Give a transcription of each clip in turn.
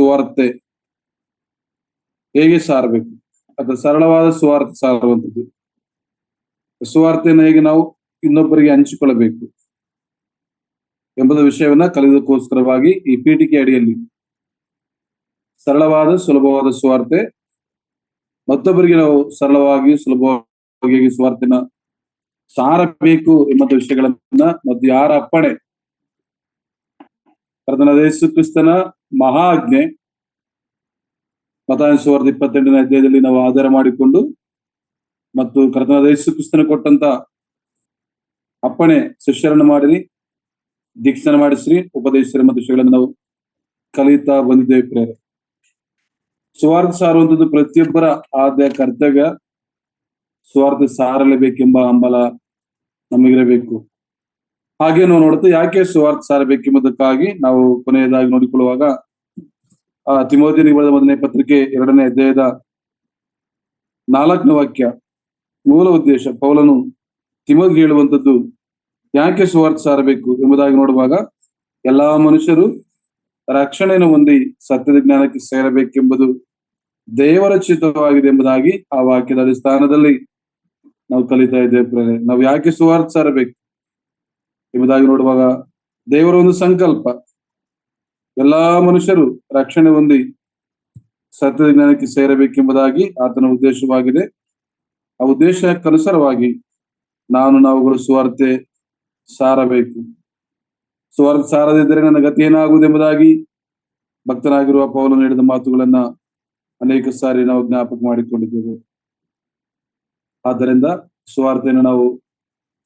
ಸುವಾರ್ತೆ ಹೇಗೆ ಸಾರಬೇಕು, ಅಥವಾ ಸರಳವಾದ ಸುವಾರ್ತೆ ಸಾರುವಂಥದ್ದು, ಸುವಾರ್ತೆಯನ್ನು ಹೇಗೆ ನಾವು ಇನ್ನೊಬ್ಬರಿಗೆ ಹಂಚಿಕೊಳ್ಳಬೇಕು ಎಂಬುದ ವಿಷಯವನ್ನ ಕಲಿಯೋದಕ್ಕೋಸ್ಕರವಾಗಿ ಈ ಪೀಠಿಕೆ ಅಡಿಯಲ್ಲಿ ಸರಳವಾದ ಸುಲಭವಾದ ಸುವಾರ್ತೆ, ಮತ್ತೊಬ್ಬರಿಗೆ ನಾವು ಸರಳವಾಗಿ ಸುಲಭವಾಗಿ ಸುವಾರ್ತೆನ ಸಾರಬೇಕು ಎಂಬ ವಿಷಯಗಳನ್ನ, ಮತ್ತು ಯಾರ ಅಪ್ಪಣೆ, ಕರ್ತನಾದ ಯೇಸು ಕ್ರಿಸ್ತನ ಮಹಾ ಆಜ್ಞೆ ಮತ್ತಾಯ ಸುವಾರ್ತೆ 28ನೇ ಅಧ್ಯಾಯದಲ್ಲಿ ನಾವು ಆಧಾರ ಮಾಡಿಕೊಂಡು, ಮತ್ತು ಕರ್ತನಾದ ಯೇಸು ಕ್ರಿಸ್ತನ ಕೊಟ್ಟಂತ ಅಪ್ಪಣೆ ಶಿಷ್ಯರನ್ನು ಮಾಡಿರಿ, ದೀಕ್ಷಾನ ಮಾಡಿಸ್ರಿ, ಉಪದೇಶಿಸ್ರಿ ಮತ್ತು ವಿಷಯಗಳನ್ನು ನಾವು ಕಲಿಯುತ್ತಾ ಬಂದಿದ್ದೇವೆ ಪ್ರೇರೆ. ಸುವಾರ್ತೆ ಸಾರುವಂಥದ್ದು ಪ್ರತಿಯೊಬ್ಬರ ಆದ್ಯ ಕರ್ತವ್ಯ. ಸುವಾರ್ತೆ ಸಾರಲೇಬೇಕೆಂಬ ಹಂಬಲ ನಮಗಿರಬೇಕು. ಹಾಗೆ ನಾವು ನೋಡುತ್ತಾ ಯಾಕೆ ಸುವಾರ್ತೆ ಸಾರಬೇಕೆಂಬುದಕ್ಕಾಗಿ ನಾವು ಕೊನೆಯದಾಗಿ ನೋಡಿಕೊಳ್ಳುವಾಗ ತಿಮೋಥೆಯನಿಗೆ ಬರೆದ 1ನೇ ಪತ್ರಿಕೆ 2ನೇ ಅಧ್ಯಾಯದ 4ನೇ ವಾಕ್ಯ ಮೂಲ ಉದ್ದೇಶ. ಪೌಲನು ತಿಮೋಥೆಗೆ ಹೇಳುವಂಥದ್ದು ಯಾಕೆ ಸುವಾರ್ತೆ ಸಾರಬೇಕು ಎಂಬುದಾಗಿ ನೋಡುವಾಗ, ಎಲ್ಲಾ ಮನುಷ್ಯರು ರಕ್ಷಣೆಯನ್ನು ಹೊಂದಿ ಸತ್ಯದ ಜ್ಞಾನಕ್ಕೆ ಸೇರಬೇಕೆಂಬುದು ದೇವರ ಚಿತ್ತವಾಗಿದೆ ಎಂಬುದಾಗಿ ಆ ವಾಕ್ಯದ ಅಡಿಸ್ಥಾನದಲ್ಲಿ ನಾವು ಕಲಿತಾ ಇದ್ದೇವೆ. ನಾವು ಯಾಕೆ ಸುವಾರ್ತೆ ಸಾರಬೇಕು ಎಂಬುದಾಗಿ ನೋಡುವಾಗ, ದೇವರ ಒಂದು ಸಂಕಲ್ಪ, ಎಲ್ಲಾ ಮನುಷ್ಯರು ರಕ್ಷಣೆ ಹೊಂದಿ ಸತ್ಯದ ಜ್ಞಾನಕ್ಕೆ ಸೇರಬೇಕೆಂಬುದಾಗಿ ಆತನ ಉದ್ದೇಶವಾಗಿದೆ. ಆ ಉದ್ದೇಶಕ್ಕನುಸಾರವಾಗಿ ನಾವುಗಳು ಸುವಾರ್ತೆ ಸಾರಬೇಕು. ಸುವಾರ್ತೆ ಸಾರದಿದ್ದರೆ ನನ್ನ ಗತಿ ಏನಾಗುವುದೆಂಬುದಾಗಿ ಭಕ್ತನಾಗಿರುವ ಪೌಲನು ಹೇಳಿದ ಮಾತುಗಳನ್ನ ಅನೇಕ ಸಾರಿ ನಾವು ಜ್ಞಾಪಕ ಮಾಡಿಕೊಂಡಿದ್ದೇವೆ. ಆದ್ದರಿಂದ ಸುವಾರ್ತೆಯನ್ನು ನಾವು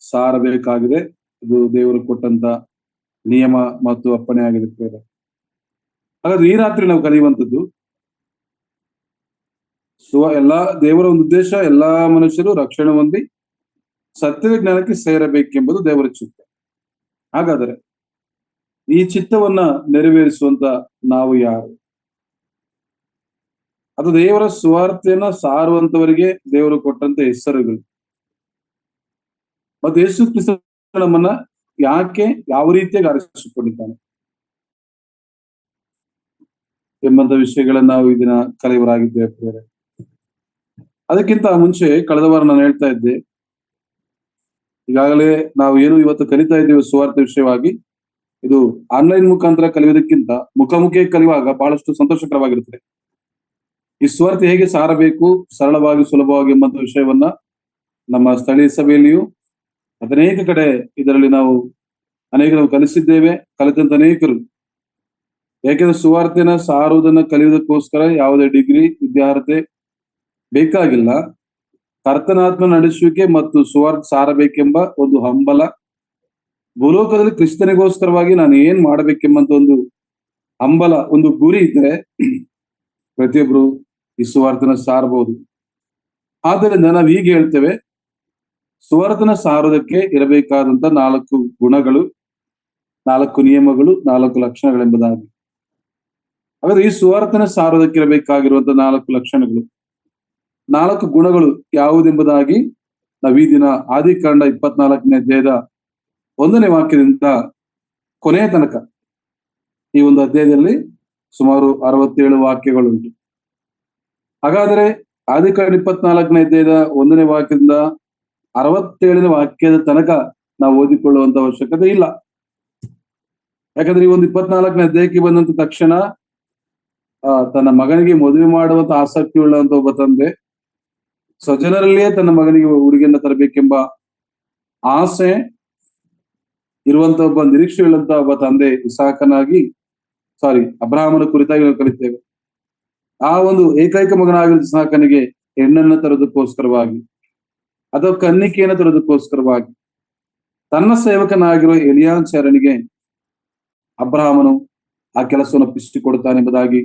ಸಾರಬೇಕಾಗಿದೆ. ಇದು ದೇವರು ಕೊಟ್ಟಂತ ನಿಯಮ ಮತ್ತು ಅಪ್ಪಣೆ ಆಗಿರುತ್ತದೆ. ಹಾಗಾದ್ರೆ ಈ ರಾತ್ರಿ ನಾವು ಕಲಿಯುವಂಥದ್ದು ಎಲ್ಲಾ ದೇವರ ಒಂದು ಉದ್ದೇಶ, ಎಲ್ಲಾ ಮನುಷ್ಯರು ರಕ್ಷಣೆ ಹೊಂದಿ ಸತ್ಯದ ಜ್ಞಾನಕ್ಕೆ ಸೇರಬೇಕೆಂಬುದು ದೇವರ ಚಿತ್ತ. ಹಾಗಾದರೆ ಈ ಚಿತ್ತವನ್ನ ನೆರವೇರಿಸುವಂತ ನಾವು ಯಾರು? ಅದು ದೇವರ ಸುವಾರ್ತೆಯನ್ನ ಸಾರುವಂತವರಿಗೆ ದೇವರು ಕೊಟ್ಟಂತ ಹೆಸರುಗಳು. ಮತ್ತು ಯೇಸು ಕ್ರಿಸ್ತ ನಮ್ಮನ್ನ ಯಾಕೆ ಯಾವ ರೀತಿಯಾಗಿ ಆರಿಸಿಕೊಂಡಿದ್ದಾನೆ ಎಂಬಂತ ವಿಷಯಗಳನ್ನ ನಾವು ಈ ದಿನ ಕಲಿಯವರಾಗಿದ್ದೇವೆ. ಅದಕ್ಕಿಂತ ಮುಂಚೆ ಕಳೆದ ವಾರ ನಾನು ಹೇಳ್ತಾ ಇದ್ದೆ, ಈಗಾಗಲೇ ನಾವು ಏನು ಇವತ್ತು ಕಲಿತಾ ಇದ್ದೇವೆ ಸುವಾರ್ತೆ ವಿಷಯವಾಗಿ, ಇದು ಆನ್ಲೈನ್ ಮುಖಾಂತರ ಕಲಿಯುವುದಕ್ಕಿಂತ ಮುಖಾಮುಖಿ ಕಲಿಯುವಾಗ ಬಹಳಷ್ಟು ಸಂತೋಷಕರವಾಗಿರುತ್ತದೆ. ಈ ಸುವಾರ್ತೆ ಹೇಗೆ ಸಾರಬೇಕು ಸರಳವಾಗಿ ಸುಲಭವಾಗಿ ಎಂಬಂತ ವಿಷಯವನ್ನ ನಮ್ಮ ಸ್ಥಳೀಯ ಸಭೆಯಲ್ಲಿಯೂ ಅನೇಕ ಕಡೆ ಇದರಲ್ಲಿ ನಾವು ಕಲಿಸಿದ್ದೇವೆ. ಕಲಿತಂತ ಅನೇಕರು, ಯಾಕೆಂದ್ರೆ ಸುವಾರ್ತೆನ ಸಾರುವುದನ್ನ ಕಲಿಯುವುದಕ್ಕೋಸ್ಕರ ಯಾವುದೇ ಡಿಗ್ರಿ ವಿದ್ಯಾರ್ಹತೆ ಬೇಕಾಗಿಲ್ಲ. ಕರ್ತನಾತ್ಮ ನಡೆಸುವಿಕೆ ಮತ್ತು ಸುವಾರ್ತೆ ಸಾರಬೇಕೆಂಬ ಒಂದು ಹಂಬಲ, ಭೂಲೋಕದಲ್ಲಿ ಕ್ರಿಸ್ತನಿಗೋಸ್ಕರವಾಗಿ ನಾನು ಏನ್ ಮಾಡಬೇಕೆಂಬಂತ ಒಂದು ಹಂಬಲ, ಒಂದು ಗುರಿ ಇದ್ರೆ ಪ್ರತಿಯೊಬ್ರು ಈ ಸುವಾರ್ತೆನ ಸಾರಬಹುದು. ಆದ್ದರಿಂದ ನಾವು ಹೀಗೆ ಹೇಳ್ತೇವೆ, ಸುವಾರ್ತೆನ ಸಾರೋದಕ್ಕೆ ಇರಬೇಕಾದಂತ 4 ಗುಣಗಳು, 4 ನಿಯಮಗಳು, 4 ಲಕ್ಷಣಗಳೆಂಬುದಾಗಿ. ಹಾಗಾದ್ರೆ ಈ ಸುವಾರ್ತೆನ ಸಾರೋದಕ್ಕೆ ಇರಬೇಕಾಗಿರುವಂತ 4 ಲಕ್ಷಣಗಳು, 4 ಗುಣಗಳು ಯಾವುದೆಂಬುದಾಗಿ ನಾವು ಈ ದಿನ ಆದಿಕಾಂಡ 24ನೇ ಅಧ್ಯಾಯದ 1ನೇ ವಾಕ್ಯದಿಂದ ಕೊನೆಯ ತನಕ ಈ ಒಂದು ಅಧ್ಯಾಯದಲ್ಲಿ ಸುಮಾರು 67 ವಾಕ್ಯಗಳುಂಟು. ಹಾಗಾದರೆ ಆದಿಕಾಂಡ 24ನೇ ಅಧ್ಯಾಯದ 1ನೇ ವಾಕ್ಯದಿಂದ 67ನೇ ವಾಕ್ಯದ ತನಕ ನಾವು ಓದಿಕೊಳ್ಳುವಂತ ಅವಶ್ಯಕತೆ ಇಲ್ಲ. ಯಾಕಂದ್ರೆ ಈ ಒಂದು 24ನೇ ಅಧ್ಯಾಯಕ್ಕೆ ಬಂದಂತ ತಕ್ಷಣ ತನ್ನ ಮಗನಿಗೆ ಮದುವೆ ಮಾಡುವಂತ ಆಸಕ್ತಿ ಉಳ್ಳಂತ ಒಬ್ಬ ತಂದೆ, ಸ್ವಜನರಲ್ಲಿಯೇ ತನ್ನ ಮಗನಿಗೆ ಹುಡುಗಿಯನ್ನ ತರಬೇಕೆಂಬ ಆಸೆ ಇರುವಂತ ಒಬ್ಬ ನಿರೀಕ್ಷೆ ಉಳ್ಳಂತ ಒಬ್ಬ ತಂದೆ ಅಬ್ರಹಾಮನ ಕುರಿತಾಗಿ ನಾವು ಕಲಿತೇವೆ. ಆ ಒಂದು ಏಕೈಕ ಮಗನಾಗಿರುವ ಇಸಾಕನಿಗೆ ಹೆಣ್ಣನ್ನ ತರೋದಕ್ಕೋಸ್ಕರವಾಗಿ ಅಥವಾ ಕನ್ನಿಕೆಯನ್ನು ತರೋದಕ್ಕೋಸ್ಕರವಾಗಿ ತನ್ನ ಸೇವಕನಾಗಿರುವ ಎಲಿಯಾಜರನಿಗೆ ಅಬ್ರಹಾಮನು ಆ ಕೆಲಸವನ್ನು ಒಪ್ಪಿಸಿಕೊಡುತ್ತಾನೆ ಎಂಬುದಾಗಿ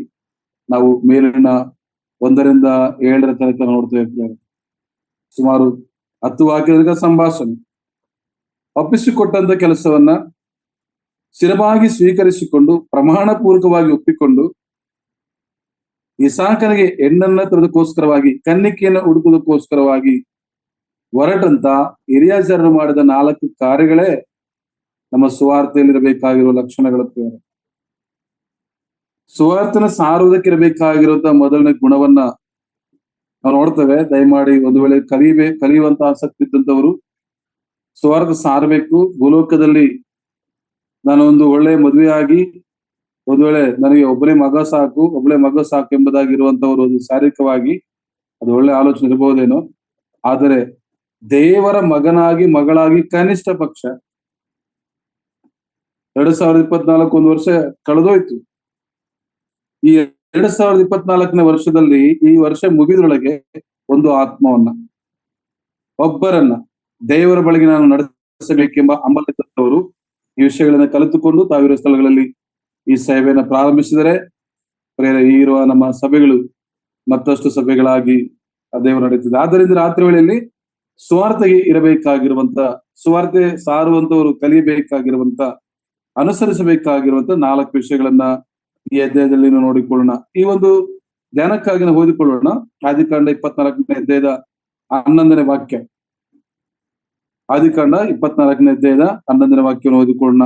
ನಾವು ಮೇಲಿನ 1ರಿಂದ 7 ತನಕ ನೋಡ್ತೇವೆ. ಸುಮಾರು 10 ವಾಕ್ಯದ ಸಂಭಾಷಣೆ. ಒಪ್ಪಿಸಿಕೊಟ್ಟಂತ ಕೆಲಸವನ್ನ ಸ್ಥಿರವಾಗಿ ಸ್ವೀಕರಿಸಿಕೊಂಡು ಪ್ರಮಾಣ ಪೂರ್ವಕವಾಗಿ ಒಪ್ಪಿಕೊಂಡು ಇಸಾಕನಿಗೆ ಹೆಣ್ಣನ್ನ ತರೋದಕ್ಕೋಸ್ಕರವಾಗಿ ಕನ್ನಿಕೆಯನ್ನು ಹುಡುಕುವುದಕ್ಕೋಸ್ಕರವಾಗಿ ಹೊರಟಂತ ಎಲಿಯಾಜರನು ಮಾಡಿದ 4 ಕಾರ್ಯಗಳೇ ನಮ್ಮ ಸುವಾರ್ತೆಯಲ್ಲಿರಬೇಕಾಗಿರುವ ಲಕ್ಷಣಗಳ. ಸುವಾರ್ತನ ಸಾರುವುದಕ್ಕೆ ಇರಬೇಕಾಗಿರುವಂತಹ ಮೊದಲನೇ ಗುಣವನ್ನ ನಾವು ನೋಡ್ತೇವೆ. ದಯಮಾಡಿ ಒಂದು ವೇಳೆ ಕಲಿಯುವಂತ ಆಸಕ್ತಿ ಇದ್ದಂತವರು ಸುವಾರ್ಥ ಸಾರಬೇಕು. ಭೂಲೋಕದಲ್ಲಿ ನಾನು ಒಂದು ಒಳ್ಳೆ ಮದುವೆಯಾಗಿ ಒಂದು ವೇಳೆ ನನಗೆ ಒಬ್ಬನೇ ಮಗ ಸಾಕು ಎಂಬುದಾಗಿರುವಂತವರು ಒಂದು ಶಾರೀರಿಕವಾಗಿ ಅದು ಒಳ್ಳೆ ಆಲೋಚನೆ ಇರಬಹುದೇನೋ. ಆದರೆ ದೇವರ ಮಗನಾಗಿ ಮಗಳಾಗಿ ಕನಿಷ್ಠ ಪಕ್ಷ 2024 ಒಂದು ವರ್ಷ ಕಳೆದೋಯ್ತು. ಈ 2024ನೇ ವರ್ಷದಲ್ಲಿ ಈ ವರ್ಷ ಮುಗಿದ್ರೊಳಗೆ ಒಂದು ಆತ್ಮವನ್ನ, ಒಬ್ಬರನ್ನ ದೇವರ ಬಳಿಗೆ ನಾನು ನಡೆಸಬೇಕೆಂಬ ಹಂಬಲಿದ್ದವರು ಈ ವಿಷಯಗಳನ್ನ ಕಲಿತುಕೊಂಡು ತಾವಿರುವ ಸ್ಥಳಗಳಲ್ಲಿ ಈ ಸೇವೆಯನ್ನು ಪ್ರಾರಂಭಿಸಿದರೆ ಈ ಇರುವ ನಮ್ಮ ಸಭೆಗಳು ಮತ್ತಷ್ಟು ಸಭೆಗಳಾಗಿ ದೇವರು ನಡೀತಿದೆ. ಆದ್ದರಿಂದ ರಾತ್ರಿ ವೇಳೆಯಲ್ಲಿ ಸುವಾರ್ತೆಗೆ ಇರಬೇಕಾಗಿರುವಂತ, ಸುವಾರ್ತೆ ಸಾರುವಂತವರು ಕಲಿಯಬೇಕಾಗಿರುವಂತ, ಅನುಸರಿಸಬೇಕಾಗಿರುವಂತ 4 ವಿಷಯಗಳನ್ನ ಈ ಅಧ್ಯಾಯದಲ್ಲಿ ನಾವು ನೋಡಿಕೊಳ್ಳೋಣ. ಈ ಒಂದು ಧ್ಯಾನಕ್ಕಾಗಿ ನಾವು ಓದಿಕೊಳ್ಳೋಣ. ಆದಿಕಾಂಡ 24ನೇ ಅಧ್ಯಾಯದ 11ನೇ ವಾಕ್ಯ. ಆದಿಕಾಂಡ 24ನೇ ಅಧ್ಯಾಯದ 11ನೇ ವಾಕ್ಯವನ್ನು ಓದಿಕೊಳ್ಳೋಣ.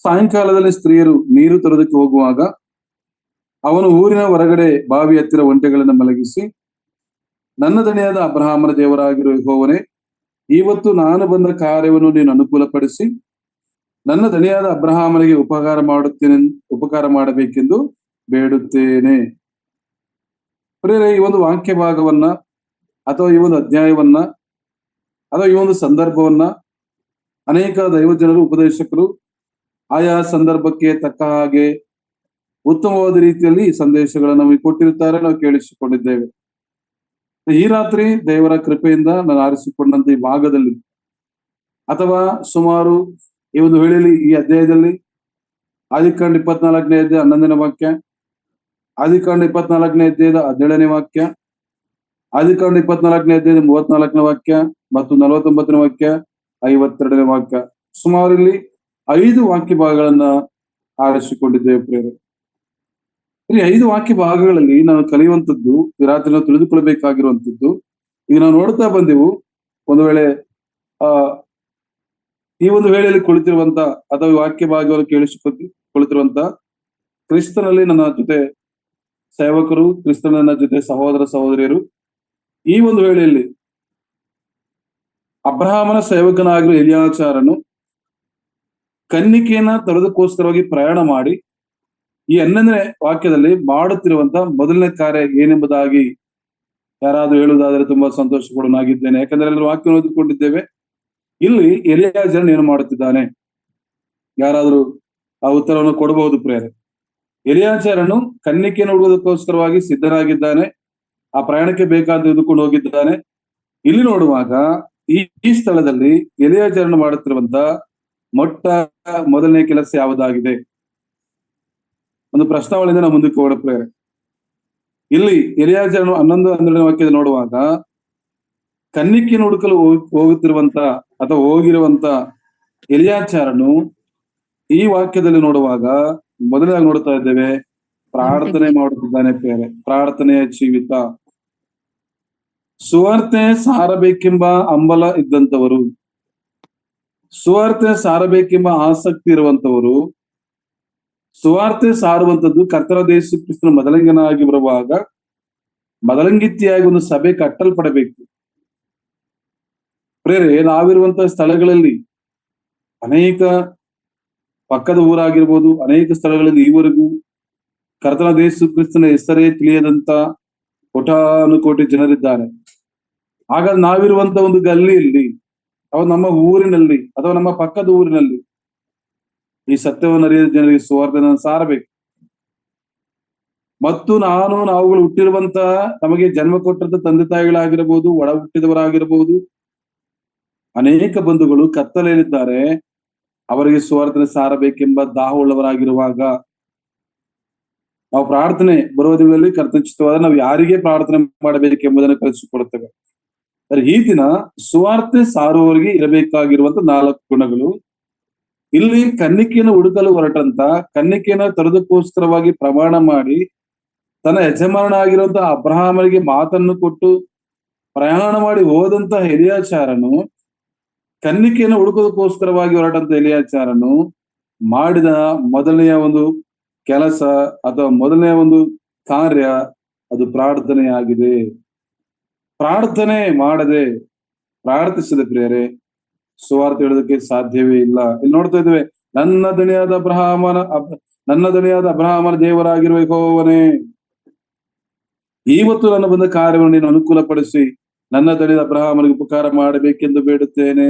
ಸಾಯಂಕಾಲದಲ್ಲಿ ಸ್ತ್ರೀಯರು ನೀರು ತರೋದಕ್ಕೆ ಹೋಗುವಾಗ ಅವನು ಊರಿನ ಹೊರಗಡೆ ಬಾವಿ ಹತ್ತಿರ ಒಂಟೆಗಳನ್ನು ಮಲಗಿಸಿ, ನನ್ನ ದಣಿಯಾದ ಅಬ್ರಹಾಮನ ದೇವರಾಗಿರುವ ಯೆಹೋವನೇ, ಇವತ್ತು ನಾನು ಬಂದ ಕಾರ್ಯವನ್ನು ನೀನು ಅನುಕೂಲಪಡಿಸಿ ನನ್ನ ದಣಿಯಾದ ಅಬ್ರಹಾಮನಿಗೆ ಉಪಕಾರ ಮಾಡಬೇಕೆಂದು ಬೇಡುತ್ತೇನೆ. ಪ್ರಿಯರೇ, ಈ ಒಂದು ವಾಕ್ಯ ಭಾಗವನ್ನ ಅಥವಾ ಈ ಒಂದು ಅಧ್ಯಾಯವನ್ನ ಅಥವಾ ಈ ಒಂದು ಸಂದರ್ಭವನ್ನ ಅನೇಕ ದೈವಜನರು, ಉಪದೇಶಕರು ಆಯಾ ಸಂದರ್ಭಕ್ಕೆ ತಕ್ಕ ಹಾಗೆ ಉತ್ತಮವಾದ ರೀತಿಯಲ್ಲಿ ಈ ಸಂದೇಶಗಳನ್ನು ನಮಗೆ ಕೊಟ್ಟಿರುತ್ತಾರೆ, ನಾವು ಕೇಳಿಸಿಕೊಂಡಿದ್ದೇವೆ. ಈ ರಾತ್ರಿ ದೇವರ ಕೃಪೆಯಿಂದ ನಾನು ಆರಿಸಿಕೊಂಡಂತ ಈ ಭಾಗದಲ್ಲಿ ಅಥವಾ ಸುಮಾರು ಈ ಒಂದು ವೇಳೆಯಲ್ಲಿ ಈ ಅಧ್ಯಾಯದಲ್ಲಿ ಆದಿಕಾಂಡ 24ನೇ ಅಧ್ಯಾಯ 11ನೇ ವಾಕ್ಯ, ಆದಿಕಾಂಡ 24ನೇ ಅಧ್ಯಾಯದ 17ನೇ ವಾಕ್ಯ, ಆದಿಕಾಂಡ 24ನೇ ಅಧ್ಯಾಯದ 34ನೇ ವಾಕ್ಯ ಮತ್ತು 49ನೇ ವಾಕ್ಯ, 52ನೇ ವಾಕ್ಯ, ಸುಮಾರು ಇಲ್ಲಿ 5 ವಾಕ್ಯ ಭಾಗಗಳನ್ನ ಆರಿಸಿಕೊಂಡಿದ್ದೇವೆ ಪ್ರಿಯರೇ. ಈ 5 ವಾಕ್ಯ ಭಾಗಗಳಲ್ಲಿ ನಾವು ಕಲಿಯುವಂಥದ್ದು, ಈ ರಾತ್ರಿ ನಾವು ತಿಳಿದುಕೊಳ್ಬೇಕಾಗಿರುವಂಥದ್ದು, ಈಗ ನಾವು ನೋಡ್ತಾ ಬಂದೆವು. ಒಂದು ವೇಳೆ ಈ ಒಂದು ವೇಳೆಯಲ್ಲಿ ಕುಳಿತಿರುವಂತ ಅಥವಾ ವಾಕ್ಯ ಭಾಗವನ್ನು ಕೇಳಿಸಿಕೊಳ್ಳುತ್ತಿರುವಂತ ಕ್ರಿಸ್ತನಲ್ಲಿ ನನ್ನ ಜೊತೆ ಸೇವಕರು, ಕ್ರಿಸ್ತನ ನನ್ನ ಜೊತೆ ಸಹೋದರ ಸಹೋದರಿಯರು, ಈ ಒಂದು ವೇಳೆಯಲ್ಲಿ ಅಬ್ರಹಾಮನ ಸೇವಕನಾಗಿರುವ ಎಲಿಯಾಚಾರನು ಕನ್ನಿಕೆಯನ್ನ ತರೋದಕ್ಕೋಸ್ಕರವಾಗಿ ಪ್ರಯಾಣ ಮಾಡಿ ಈ 11ನೇ ವಾಕ್ಯದಲ್ಲಿ ಮಾಡುತ್ತಿರುವಂತ ಮೊದಲನೇ ಕಾರ್ಯ ಏನೆಂಬುದಾಗಿ ಯಾರಾದ್ರೂ ಹೇಳುವುದಾದರೆ ತುಂಬಾ ಸಂತೋಷ ಪಡೋನಾಗಿದ್ದೇನೆ. ಯಾಕಂದ್ರೆ ಎಲ್ಲರೂ ವಾಕ್ಯ ಓದಿಕೊಂಡಿದ್ದೇವೆ. ಇಲ್ಲಿ ಎಲಿಯಾಜರನು ಏನು ಮಾಡುತ್ತಿದ್ದಾನೆ? ಯಾರಾದ್ರೂ ಆ ಉತ್ತರವನ್ನು ಕೊಡಬಹುದು ಪ್ರಿಯರೇ. ಎಲಿಯಾಜರನು ಕನ್ನಿಕೆಯನ್ನು ಹುಡುಕೋದಕ್ಕೋಸ್ಕರವಾಗಿ ಸಿದ್ಧನಾಗಿದ್ದಾನೆ. ಆ ಪ್ರಯಾಣಕ್ಕೆ ಬೇಕಾದ ತೆಗೆದುಕೊಂಡು ಹೋಗಿದ್ದಾನೆ. ಇಲ್ಲಿ ನೋಡುವಾಗ ಈ ಸ್ಥಳದಲ್ಲಿ ಎಲಿಯಾಜರನು ಮಾಡುತ್ತಿರುವಂತ ಮೊದಲನೇ ಕೆಲಸ ಯಾವುದಾಗಿದೆ? ಒಂದು ಪ್ರಶ್ನಾವಳಿಯಿಂದ ನಾವು ಮುಂದಕ್ಕೆ ಹೋಗೋಣ ಪ್ರಿಯರೇ. ಇಲ್ಲಿ ಎಲಿಯಾಜರನು 11-12ನೇ ವಾಕ್ಯದ ನೋಡುವಾಗ ಕನ್ನಿಕೆಯನ್ನು ಹುಡುಕಲು ಹೋಗುತ್ತಿರುವಂತ ಅಥವಾ ಹೋಗಿರುವಂತ ಎಲಿಯಾಚಾರನು ಈ ವಾಕ್ಯದಲ್ಲಿ ನೋಡುವಾಗ ಮೊದಲನೇದಾಗಿ ನೋಡ್ತಾ ಇದ್ದೇವೆ, ಪ್ರಾರ್ಥನೆ ಮಾಡುತ್ತಿದ್ದಾನೆ ಪ್ರಿಯರೇ. ಪ್ರಾರ್ಥನೆಯ ಜೀವಿತ. ಸುವಾರ್ತೆ ಸಾರಬೇಕೆಂಬ ಹಂಬಲ ಇದ್ದಂಥವರು, ಸುವಾರ್ತೆ ಸಾರಬೇಕೆಂಬ ಆಸಕ್ತಿ ಇರುವಂತವರು, ಸುವಾರ್ತೆ ಸಾರುವಂತದ್ದು ಕರ್ತನ ಯೇಸು ಕ್ರಿಸ್ತನ ಮೊದಲಂಗನಾಗಿ ಬರುವಾಗ ಮೊದಲಂಗಿತ್ತಿಯಾಗಿ ಒಂದು ಸಭೆ ಕಟ್ಟಲ್ಪಡಬೇಕು. ಪ್ರೇರೆ, ನಾವಿರುವಂತಹ ಸ್ಥಳಗಳಲ್ಲಿ ಅನೇಕ ಪಕ್ಕದ ಊರಾಗಿರ್ಬೋದು, ಅನೇಕ ಸ್ಥಳಗಳಲ್ಲಿ ಈವರೆಗೂ ಕರ್ತನ ಯೇಸು ಕ್ರಿಸ್ತನ ಹೆಸರೇ ತಿಳಿಯದಂತ ಕೋಟಾನುಕೋಟಿ ಜನರಿದ್ದಾರೆ. ಆಗ ನಾವಿರುವಂತ ಒಂದು ಗಲ್ಲಿಯಲ್ಲಿ ಅಥವಾ ನಮ್ಮ ಊರಿನಲ್ಲಿ ಅಥವಾ ನಮ್ಮ ಪಕ್ಕದ ಊರಿನಲ್ಲಿ ಈ ಸತ್ಯವನ್ನು ಅರಿಯದ ಜನರಿಗೆ ಸುವಾರ್ತೆಯನ್ನು ಸಾರಬೇಕು. ಮತ್ತು ನಾವುಗಳು ಹುಟ್ಟಿರುವಂತ, ನಮಗೆ ಜನ್ಮ ಕೊಟ್ಟಂತ ತಂದೆ ತಾಯಿಗಳಾಗಿರಬಹುದು, ಒಡ ಹುಟ್ಟಿದವರಾಗಿರಬಹುದು, ಅನೇಕ ಬಂಧುಗಳು ಕತ್ತಲೆಯಲ್ಲಿದ್ದಾರೆ. ಅವರಿಗೆ ಸುವಾರ್ತೆ ಸಾರಬೇಕೆಂಬ ದಾಹವುಳ್ಳವರಾಗಿರುವಾಗ ನಾವು ಪ್ರಾರ್ಥನೆ ಬರುವ ದಿನಗಳಲ್ಲಿ ಕರ್ತನಿಚಿತವಾದ ನಾವು ಯಾರಿಗೆ ಪ್ರಾರ್ಥನೆ ಮಾಡಬೇಕೆಂಬುದನ್ನು ಕಲಿಸಿಕೊಡುತ್ತೇವೆ. ಈ ದಿನ ಸುವಾರ್ತೆ ಸಾರುವವರಿಗೆ ಇರಬೇಕಾಗಿರುವಂತ 4 ಗುಣಗಳು. ಇಲ್ಲಿ ಕನ್ನಿಕೆಯನ್ನು ಹುಡುಕಲು ಹೊರಟಂತ, ಕನ್ನಿಕೆಯನ್ನು ತರೋದಕ್ಕೋಸ್ಕರವಾಗಿ ಪ್ರಮಾಣ ಮಾಡಿ ತನ್ನ ಯಜಮಾನನಾಗಿರುವಂತಹ ಅಬ್ರಹಾಮನಿಗೆ ಮಾತನ್ನು ಕೊಟ್ಟು ಪ್ರಯಾಣ ಮಾಡಿ ಹೋದಂತ ಎಲಿಯಾಚಾರನು, ಕನ್ನಿಕೆಯನ್ನು ಹುಡುಕೋದಕ್ಕೋಸ್ಕರವಾಗಿ ಹೊರಟಂತ ಎಲಿಯಾಚಾರನು ಮಾಡಿದ ಮೊದಲನೆಯ ಒಂದು ಕೆಲಸ ಅಥವಾ ಮೊದಲನೇ ಒಂದು ಕಾರ್ಯ ಅದು ಪ್ರಾರ್ಥನೆಯಾಗಿದೆ. ಪ್ರಾರ್ಥನೆ ಮಾಡದೆ ಪ್ರಾರ್ಥಿಸದೆ ಪ್ರಿಯರೇ ಸುವಾರ್ತೆ ಹೇಳೋದಕ್ಕೆ ಸಾಧ್ಯವೇ ಇಲ್ಲ. ಇಲ್ಲಿ ನೋಡ್ತಾ ಇದ್ದೇವೆ, ನನ್ನ ದಣಿಯಾದ ಅಬ್ರಹಾಮನ ದೇವರಾಗಿರುವ ಯೆಹೋವನೇ, ಇವತ್ತು ನನ್ನ ಬಂದ ಕಾರ್ಯವನ್ನು ನೀನು ಅನುಕೂಲಪಡಿಸಿ ನನ್ನ ದಣಿಯಾದ ಅಬ್ರಹಾಮನಿಗೆ ಉಪಕಾರ ಮಾಡಬೇಕೆಂದು ಬೇಡುತ್ತೇನೆ.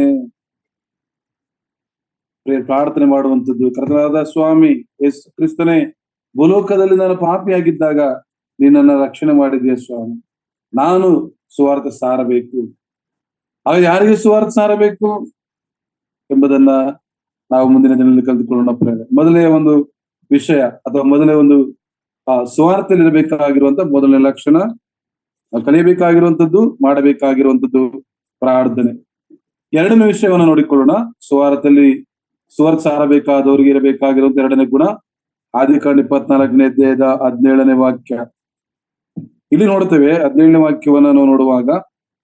ಪ್ರಾರ್ಥನೆ ಮಾಡುವಂಥದ್ದು, ಕರ್ತನಾದ ಸ್ವಾಮಿ ಯೇಸು ಕ್ರಿಸ್ತನೇ, ಭೂಲೋಕದಲ್ಲಿ ನಾನು ಪಾಪಿಯಾಗಿದ್ದಾಗ ನೀನು ನನ್ನ ರಕ್ಷಣೆ ಮಾಡಿದೆಯಾ ಸ್ವಾಮಿ. ನಾನು ಸುವಾರ್ತೆ ಸಾರಬೇಕು. ಆಗ ಯಾರಿಗೆ ಸುವಾರ್ತೆ ಸಾರಬೇಕು ಎಂಬುದನ್ನ ನಾವು ಮುಂದಿನ ದಿನದಲ್ಲಿ ಕಲಿತುಕೊಳ್ಳೋಣ ಪ್ರೇರೆ. ಮೊದಲನೇ ಒಂದು ವಿಷಯ ಅಥವಾ ಮೊದಲನೇ ಒಂದು ಸುವಾರ್ತೆಯಲ್ಲಿ ಇರಬೇಕಾಗಿರುವಂತ ಮೊದಲನೇ ಲಕ್ಷಣ, ಕಲಿಯಬೇಕಾಗಿರುವಂತದ್ದು, ಮಾಡಬೇಕಾಗಿರುವಂತದ್ದು ಪ್ರಾರ್ಥನೆ. ಎರಡನೇ ವಿಷಯವನ್ನು ನೋಡಿಕೊಳ್ಳೋಣ. ಸುವಾರ್ತೆ ಸಾರಬೇಕಾದವರಿಗೆ ಇರಬೇಕಾಗಿರುವಂತ ಎರಡನೇ ಗುಣ, ಆದಿಕಾಂಡ 24ನೇ ಅಧ್ಯಾಯದ 17ನೇ ವಾಕ್ಯ. ಇಲ್ಲಿ ನೋಡ್ತೇವೆ 17ನೇ ವಾಕ್ಯವನ್ನ ನಾವು ನೋಡುವಾಗ,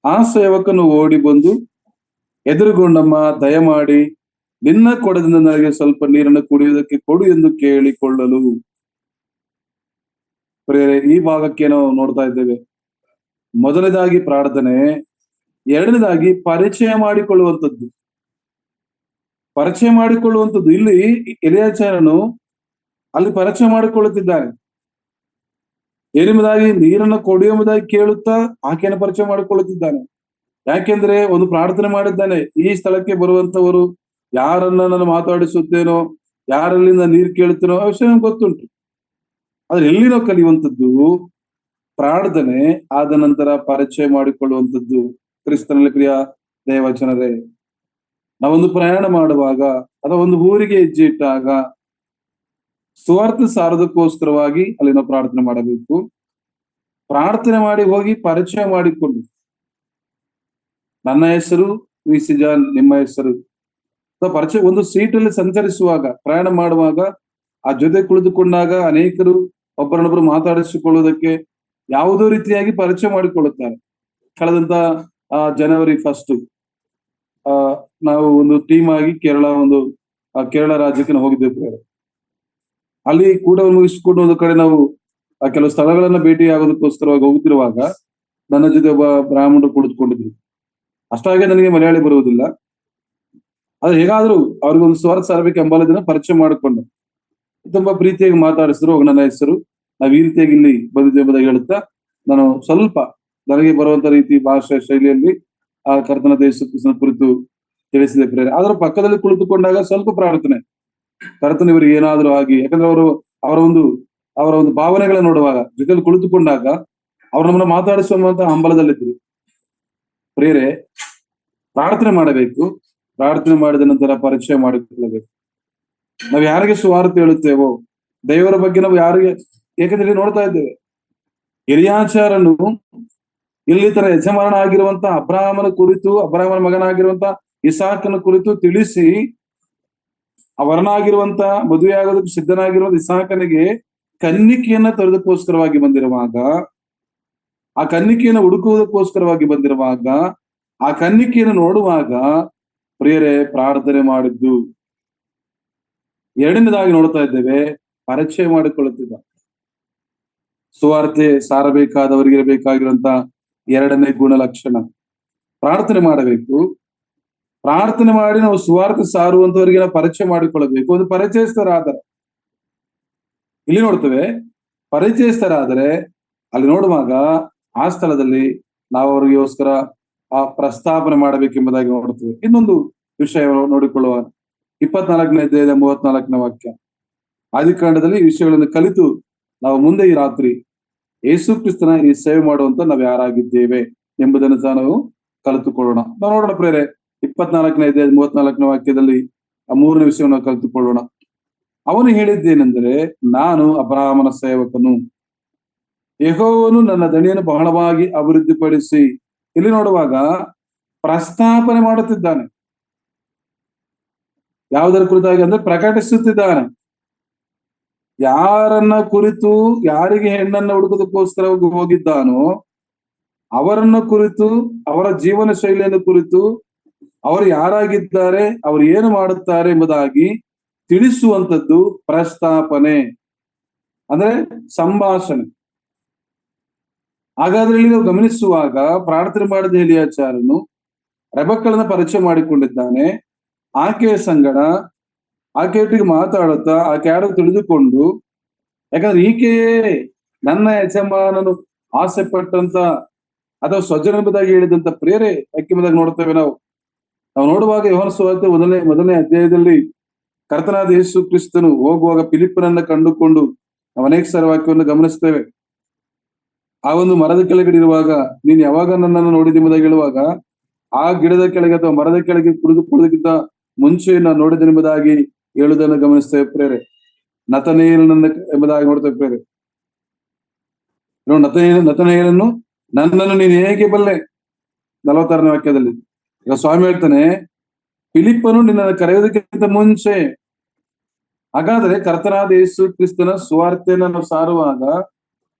ಆ ಸೇವಕನು ಓಡಿ ಬಂದು ಎದುರುಗೊಂಡಮ್ಮ, ದಯಮಾಡಿ ನಿನ್ನ ಕೊಡದಿಂದ ನನಗೆ ಸ್ವಲ್ಪ ನೀರನ್ನು ಕುಡಿಯುವುದಕ್ಕೆ ಕೊಡು ಎಂದು ಕೇಳಿಕೊಳ್ಳಲು. ಪ್ರಿಯರೇ, ಈ ಭಾಗಕ್ಕೆ ನಾವು ನೋಡ್ತಾ ಇದ್ದೇವೆ. ಮೊದಲನೇದಾಗಿ ಪ್ರಾರ್ಥನೆ, ಎರಡನೇದಾಗಿ ಪರಿಚಯ ಮಾಡಿಕೊಳ್ಳುವಂಥದ್ದು. ಇಲ್ಲಿ ಎಲಿಯಾಚಾರನು ಅಲ್ಲಿ ಪರಿಚಯ ಮಾಡಿಕೊಳ್ಳುತ್ತಿದ್ದಾನೆ. ಏನೆಂಬುದಾಗಿ ನೀರನ್ನು ಕೊಡುವುದಾಗಿ ಕೇಳುತ್ತಾ ಆಕೆಯನ್ನು ಪರಿಚಯ ಮಾಡಿಕೊಳ್ಳುತ್ತಿದ್ದಾನೆ. ಯಾಕೆಂದ್ರೆ ಒಂದು ಪ್ರಾರ್ಥನೆ ಮಾಡಿದ್ದಾನೆ, ಈ ಸ್ಥಳಕ್ಕೆ ಬರುವಂತವರು ಯಾರನ್ನ ನಾನು ಮಾತಾಡಿಸುತ್ತೇನೋ, ಯಾರಲ್ಲಿಂದ ನೀರು ಕೇಳುತ್ತೇನೋ ಆ ವಿಷಯ ಗೊತ್ತುಂಟು. ಆದ್ರೆ ಎಲ್ಲಿ ನಾವು ಕಲಿಯುವಂಥದ್ದು ಪ್ರಾರ್ಥನೆ, ಆದ ನಂತರ ಪರಿಚಯ ಮಾಡಿಕೊಳ್ಳುವಂಥದ್ದು. ಕ್ರಿಸ್ತನಲ್ಲಿ ಪ್ರಿಯ ದೇವಚನರೇ, ನಾವೊಂದು ಪ್ರಯಾಣ ಮಾಡುವಾಗ ಅಥವಾ ಒಂದು ಊರಿಗೆ ಹೆಜ್ಜೆ ಇಟ್ಟಾಗ ಸುವಾರ್ತೆ ಸಾರೋದಕ್ಕೋಸ್ಕರವಾಗಿ ಅಲ್ಲಿ ನಾವು ಪ್ರಾರ್ಥನೆ ಮಾಡಬೇಕು. ಪ್ರಾರ್ಥನೆ ಮಾಡಿ ಹೋಗಿ ಪರಿಚಯ ಮಾಡಿಕೊಂಡು, ನನ್ನ ಹೆಸರು ವಿ.ಸಿ. ಜಾನ್, ನಿಮ್ಮ ಹೆಸರು ಪರಿಚಯ. ಒಂದು ಸೀಟಲ್ಲಿ ಸಂಚರಿಸುವಾಗ, ಪ್ರಯಾಣ ಮಾಡುವಾಗ, ಆ ಜೊತೆ ಕುಳಿತುಕೊಂಡಾಗ ಅನೇಕರು ಒಬ್ಬರನ್ನೊಬ್ಬರು ಮಾತಾಡಿಸಿಕೊಳ್ಳುವುದಕ್ಕೆ ಯಾವುದೋ ರೀತಿಯಾಗಿ ಪರಿಚಯ ಮಾಡಿಕೊಳ್ಳುತ್ತಾರೆ. ಕಳೆದಂತ ಜನವರಿ 1 ನಾವು ಒಂದು ಟೀಮ್ ಆಗಿ ಕೇರಳ ರಾಜ್ಯಕ್ಕೆ ನಾವು ಹೋಗಿದ್ದೇವೆ. ಅಲ್ಲಿ ಕೂಡ ಮುಗಿಸಿಕೊಂಡು ಒಂದು ಕಡೆ ನಾವು ಕೆಲವು ಸ್ಥಳಗಳನ್ನ ಭೇಟಿ ಆಗೋದಕ್ಕೋಸ್ಕರವಾಗಿ ಹೋಗುತ್ತಿರುವಾಗ ನನ್ನ ಜೊತೆ ಒಬ್ಬ ಬ್ರಾಹ್ಮಣರು ಕುಳಿತುಕೊಂಡಿದ್ರು. ಅಷ್ಟಾಗೆ ನನಗೆ ಮಲಯಾಳಿ ಬರುವುದಿಲ್ಲ. ಆದ್ರೆ ಹೇಗಾದ್ರೂ ಅವ್ರಿಗೊಂದು ಸ್ವಾರ್ಥ ಸಾರಬೇಕು ಎಂಬ ಪರಿಚಯ ಮಾಡಿಕೊಂಡು ತುಂಬಾ ಪ್ರೀತಿಯಾಗಿ ಮಾತಾಡಿಸಿದ್ರು. ನನ್ನ ಹೆಸರು, ನಾವ್ ಈ ರೀತಿಯಾಗಿ ಇಲ್ಲಿ ಬಂದಿದ್ದೇವೆ ಎಂಬುದಾಗಿ ಹೇಳುತ್ತಾ ನಾನು ಸ್ವಲ್ಪ ನನಗೆ ಬರುವಂತ ರೀತಿ ಭಾಷೆ ಶೈಲಿಯಲ್ಲಿ ಆ ಕರ್ತನ ದೇಶ ಕುರಿತು ತಿಳಿಸಿದೆ ಪ್ರೇರೆ. ಆದ್ರೆ ಪಕ್ಕದಲ್ಲಿ ಕುಳಿತುಕೊಂಡಾಗ ಸ್ವಲ್ಪ ಪ್ರಾರ್ಥನೆ, ಕರ್ತನ ಇವರಿಗೆ ಏನಾದ್ರೂ ಆಗಿ, ಯಾಕಂದ್ರೆ ಅವರ ಒಂದು ಭಾವನೆಗಳನ್ನ ನೋಡುವಾಗ, ಜೊತೆಲಿ ಕುಳಿತುಕೊಂಡಾಗ ಅವ್ರು ನಮ್ಮನ್ನ ಮಾತಾಡಿಸುವಂತ ಹಂಬಲದಲ್ಲಿದ್ರು. ಪ್ರೇರೆ, ಪ್ರಾರ್ಥನೆ ಮಾಡಬೇಕು. ಪ್ರಾರ್ಥನೆ ಮಾಡಿದ ನಂತರ ಪರಿಚಯ ಮಾಡಿಕೊಳ್ಳಬೇಕು. ನಾವು ಯಾರಿಗೆ ಸುವಾರ್ತೆ ಹೇಳುತ್ತೇವೋ, ದೇವರ ಬಗ್ಗೆ ನಾವು ಯಾರಿಗೆ, ಏಕೆಂದ್ರೆ ನೋಡ್ತಾ ಇದ್ದೇವೆ, ಎಲಿಯಾಚಾರನು ಇಲ್ಲಿ ತರ ಯಜಮಾನ ಆಗಿರುವಂತ ಅಬ್ರಹಾಮನ ಮಗನಾಗಿರುವಂತ ಇಸಾಕನ ಕುರಿತು ತಿಳಿಸಿ, ಅವರನಾಗಿರುವಂತ ಮದುವೆಯಾಗೋದಕ್ಕೆ ಸಿದ್ಧನಾಗಿರುವಂತ ಇಸಾಕನಿಗೆ ಕನ್ನಿಕೆಯನ್ನ ತರೋದಕ್ಕೋಸ್ಕರವಾಗಿ ಬಂದಿರುವಾಗ, ಆ ಕನ್ನಿಕೆಯನ್ನು ಹುಡುಕುವುದಕ್ಕೋಸ್ಕರವಾಗಿ ಬಂದಿರುವಾಗ, ಆ ಕನ್ನಿಕೆಯನ್ನು ನೋಡುವಾಗ ಪ್ರಿಯರೇ ಪ್ರಾರ್ಥನೆ ಮಾಡಿದ್ದು. ಎರಡನೇದಾಗಿ ನೋಡ್ತಾ ಇದ್ದೇವೆ, ಪರಿಚಯ ಮಾಡಿಕೊಳ್ಳುತ್ತಿದ್ದ. ಸುವಾರ್ತೆ ಸಾರಬೇಕಾದವರಿಗೆ ಇರಬೇಕಾಗಿರುವಂತ ಎರಡನೇ ಗುಣಲಕ್ಷಣ, ಪ್ರಾರ್ಥನೆ ಮಾಡಬೇಕು. ಪ್ರಾರ್ಥನೆ ಮಾಡಿ ನಾವು ಸುವಾರ್ತೆ ಸಾರುವಂತವರಿಗೆ ನಾವು ಪರಿಚಯ ಮಾಡಿಕೊಳ್ಳಬೇಕು. ಒಂದು ಪರಿಚಯಸ್ಥರಾದರೆ, ಇಲ್ಲಿ ನೋಡ್ತೇವೆ, ಪರಿಚಯಸ್ಥರಾದರೆ ಅಲ್ಲಿ ನೋಡುವಾಗ ಆ ಸ್ಥಳದಲ್ಲಿ ನಾವು ಅವರಿಗೋಸ್ಕರ ಪ್ರಸ್ತಾಪನೆ ಮಾಡಬೇಕೆಂಬುದಾಗಿ ನೋಡ್ತೇವೆ. ಇನ್ನೊಂದು ವಿಷಯ ನೋಡಿಕೊಳ್ಳುವ, 24ನೇ ಅಧ್ಯಾಯದ 34ನೇ ವಾಕ್ಯ. ಆದಿಕಾಂಡದಲ್ಲಿ ಈ ವಿಷಯಗಳನ್ನು ಕಲಿತು ನಾವು ಮುಂದೆ ಈ ರಾತ್ರಿ ಯೇಸು ಕ್ರಿಸ್ತನ ಈ ಸೇವೆ ಮಾಡುವಂತ ನಾವು ಯಾರಾಗಿದ್ದೇವೆ ಎಂಬುದನ್ನು ಸಹ ನಾವು ಕಲಿತುಕೊಳ್ಳೋಣ. ನಾವು ನೋಡೋಣ ಪ್ರೇರೆ, 24ನೇ ಅಧ್ಯಾಯದ 34ನೇ ವಾಕ್ಯದಲ್ಲಿ ಆ 3ನೇ ವಿಷಯವನ್ನು ಕಲಿತುಕೊಳ್ಳೋಣ. ಅವನು ಹೇಳಿದ್ದೇನೆಂದರೆ, ನಾನು ಅಬ್ರಹಾಮನ ಸೇವಕನು, ಯೆಹೋವನು ನನ್ನ ದಣಿಯನ್ನು ಬಹಳವಾಗಿ ಅಭಿವೃದ್ಧಿಪಡಿಸಿ. ಇಲ್ಲಿ ನೋಡುವಾಗ ಪ್ರಸ್ತಾಪನೆ ಮಾಡುತ್ತಿದ್ದಾನೆ. ಯಾವುದರ ಕುರಿತಾಗಿ ಅಂದ್ರೆ ಪ್ರಕಟಿಸುತ್ತಿದ್ದಾನೆ. ಯಾರನ್ನ ಕುರಿತು, ಯಾರಿಗೆ ಹೆಣ್ಣನ್ನ ಹುಡುಕೋದಕ್ಕೋಸ್ಕರ ಹೋಗಿದ್ದಾನೋ ಅವರನ್ನ ಕುರಿತು, ಅವರ ಜೀವನ ಶೈಲಿಯನ್ನು ಕುರಿತು, ಅವರು ಯಾರಾಗಿದ್ದಾರೆ, ಅವರು ಏನು ಮಾಡುತ್ತಾರೆ ಎಂಬುದಾಗಿ ತಿಳಿಸುವಂಥದ್ದು ಪ್ರಸ್ತಾಪನೆ. ಅಂದ್ರೆ ಸಂಭಾಷಣೆ. ಹಾಗಾದ್ರೆ ಇಲ್ಲಿ ನಾವು ಗಮನಿಸುವಾಗ ಪ್ರಾರ್ಥನೆ ಮಾಡಿದ ಎಲಿಯಾಚಾರನು ರೆಬಕ್ಕಳನ್ನ ಪರಿಚಯ ಮಾಡಿಕೊಂಡಿದ್ದಾನೆ. ಆಕೆಯ ಸಂಗಡ ಆಕೆಯೊಟ್ಟಿಗೆ ಮಾತಾಡುತ್ತಾ ಆಕೆ ಯಾರು ತಿಳಿದುಕೊಂಡು, ಯಾಕಂದ್ರೆ ಈಕೆಯೇ ನನ್ನ ಯಜಮಾನನು ಆಸೆ ಪಟ್ಟಂತ ಅಥವಾ ಸ್ವಜನಂಬುದಾಗಿ ಹೇಳಿದಂತ ಪ್ರೇರೆ ಅಕ್ಕಿಮದಾಗ ನೋಡ್ತೇವೆ ನಾವು. ನೋಡುವಾಗ ಯೋಹಾನ ಸುವಾರ್ತೆ ಮೊದಲನೇ ಅಧ್ಯಾಯದಲ್ಲಿ ಕರ್ತನಾದ ಯೇಸು ಕ್ರಿಸ್ತನು ಹೋಗುವಾಗ ಫಿಲಿಪ್ಪನನ್ನ ಕಂಡುಕೊಂಡು ನಾವು ಅನೇಕ ಸಾರಿ ವಾಕ್ಯವನ್ನು ಗಮನಿಸ್ತೇವೆ. ಆ ಒಂದು ಮರದ ಕೆಳಗಡೆ ಇರುವಾಗ ನೀನ್ ಯಾವಾಗ ನನ್ನನ್ನು ನೋಡಿದೆಂಬುದಾಗಿ ಹೇಳುವಾಗ ಆ ಗಿಡದ ಕೆಳಗೆ ಅಥವಾ ಮರದ ಕೆಳಗೆ ಕುಳಿದುಕೊಳ್ಳೋದಕ್ಕಿಂತ ಮುಂಚೆ ನಾನು ನೋಡಿದೆಂಬುದಾಗಿ ಹೇಳುವುದನ್ನು ಗಮನಿಸ್ತೇವೆ ಪ್ರೇರೆ. ನತನೇಲನನ್ನ ಎಂಬುದಾಗಿ ನೋಡ್ತೇವೆ ಪ್ರೇರೆ. ನತನೇಲನ್ನು ನನ್ನನ್ನು ನೀನು ಹೇಗೆ ಬಲ್ಲೆ, 46ನೇ ವಾಕ್ಯದಲ್ಲಿ. ಈಗ ಸ್ವಾಮಿ ಹೇಳ್ತಾನೆ, ಫಿಲಿಪ್ಪನು ನಿನ್ನನ್ನು ಕರೆಯೋದಕ್ಕಿಂತ ಮುಂಚೆ. ಹಾಗಾದ್ರೆ ಕರ್ತನಾದ ಯೇಸು ಕ್ರಿಸ್ತನ ಸುವಾರ್ತೆಯನ್ನು ನಾವು ಸಾರುವಾಗ,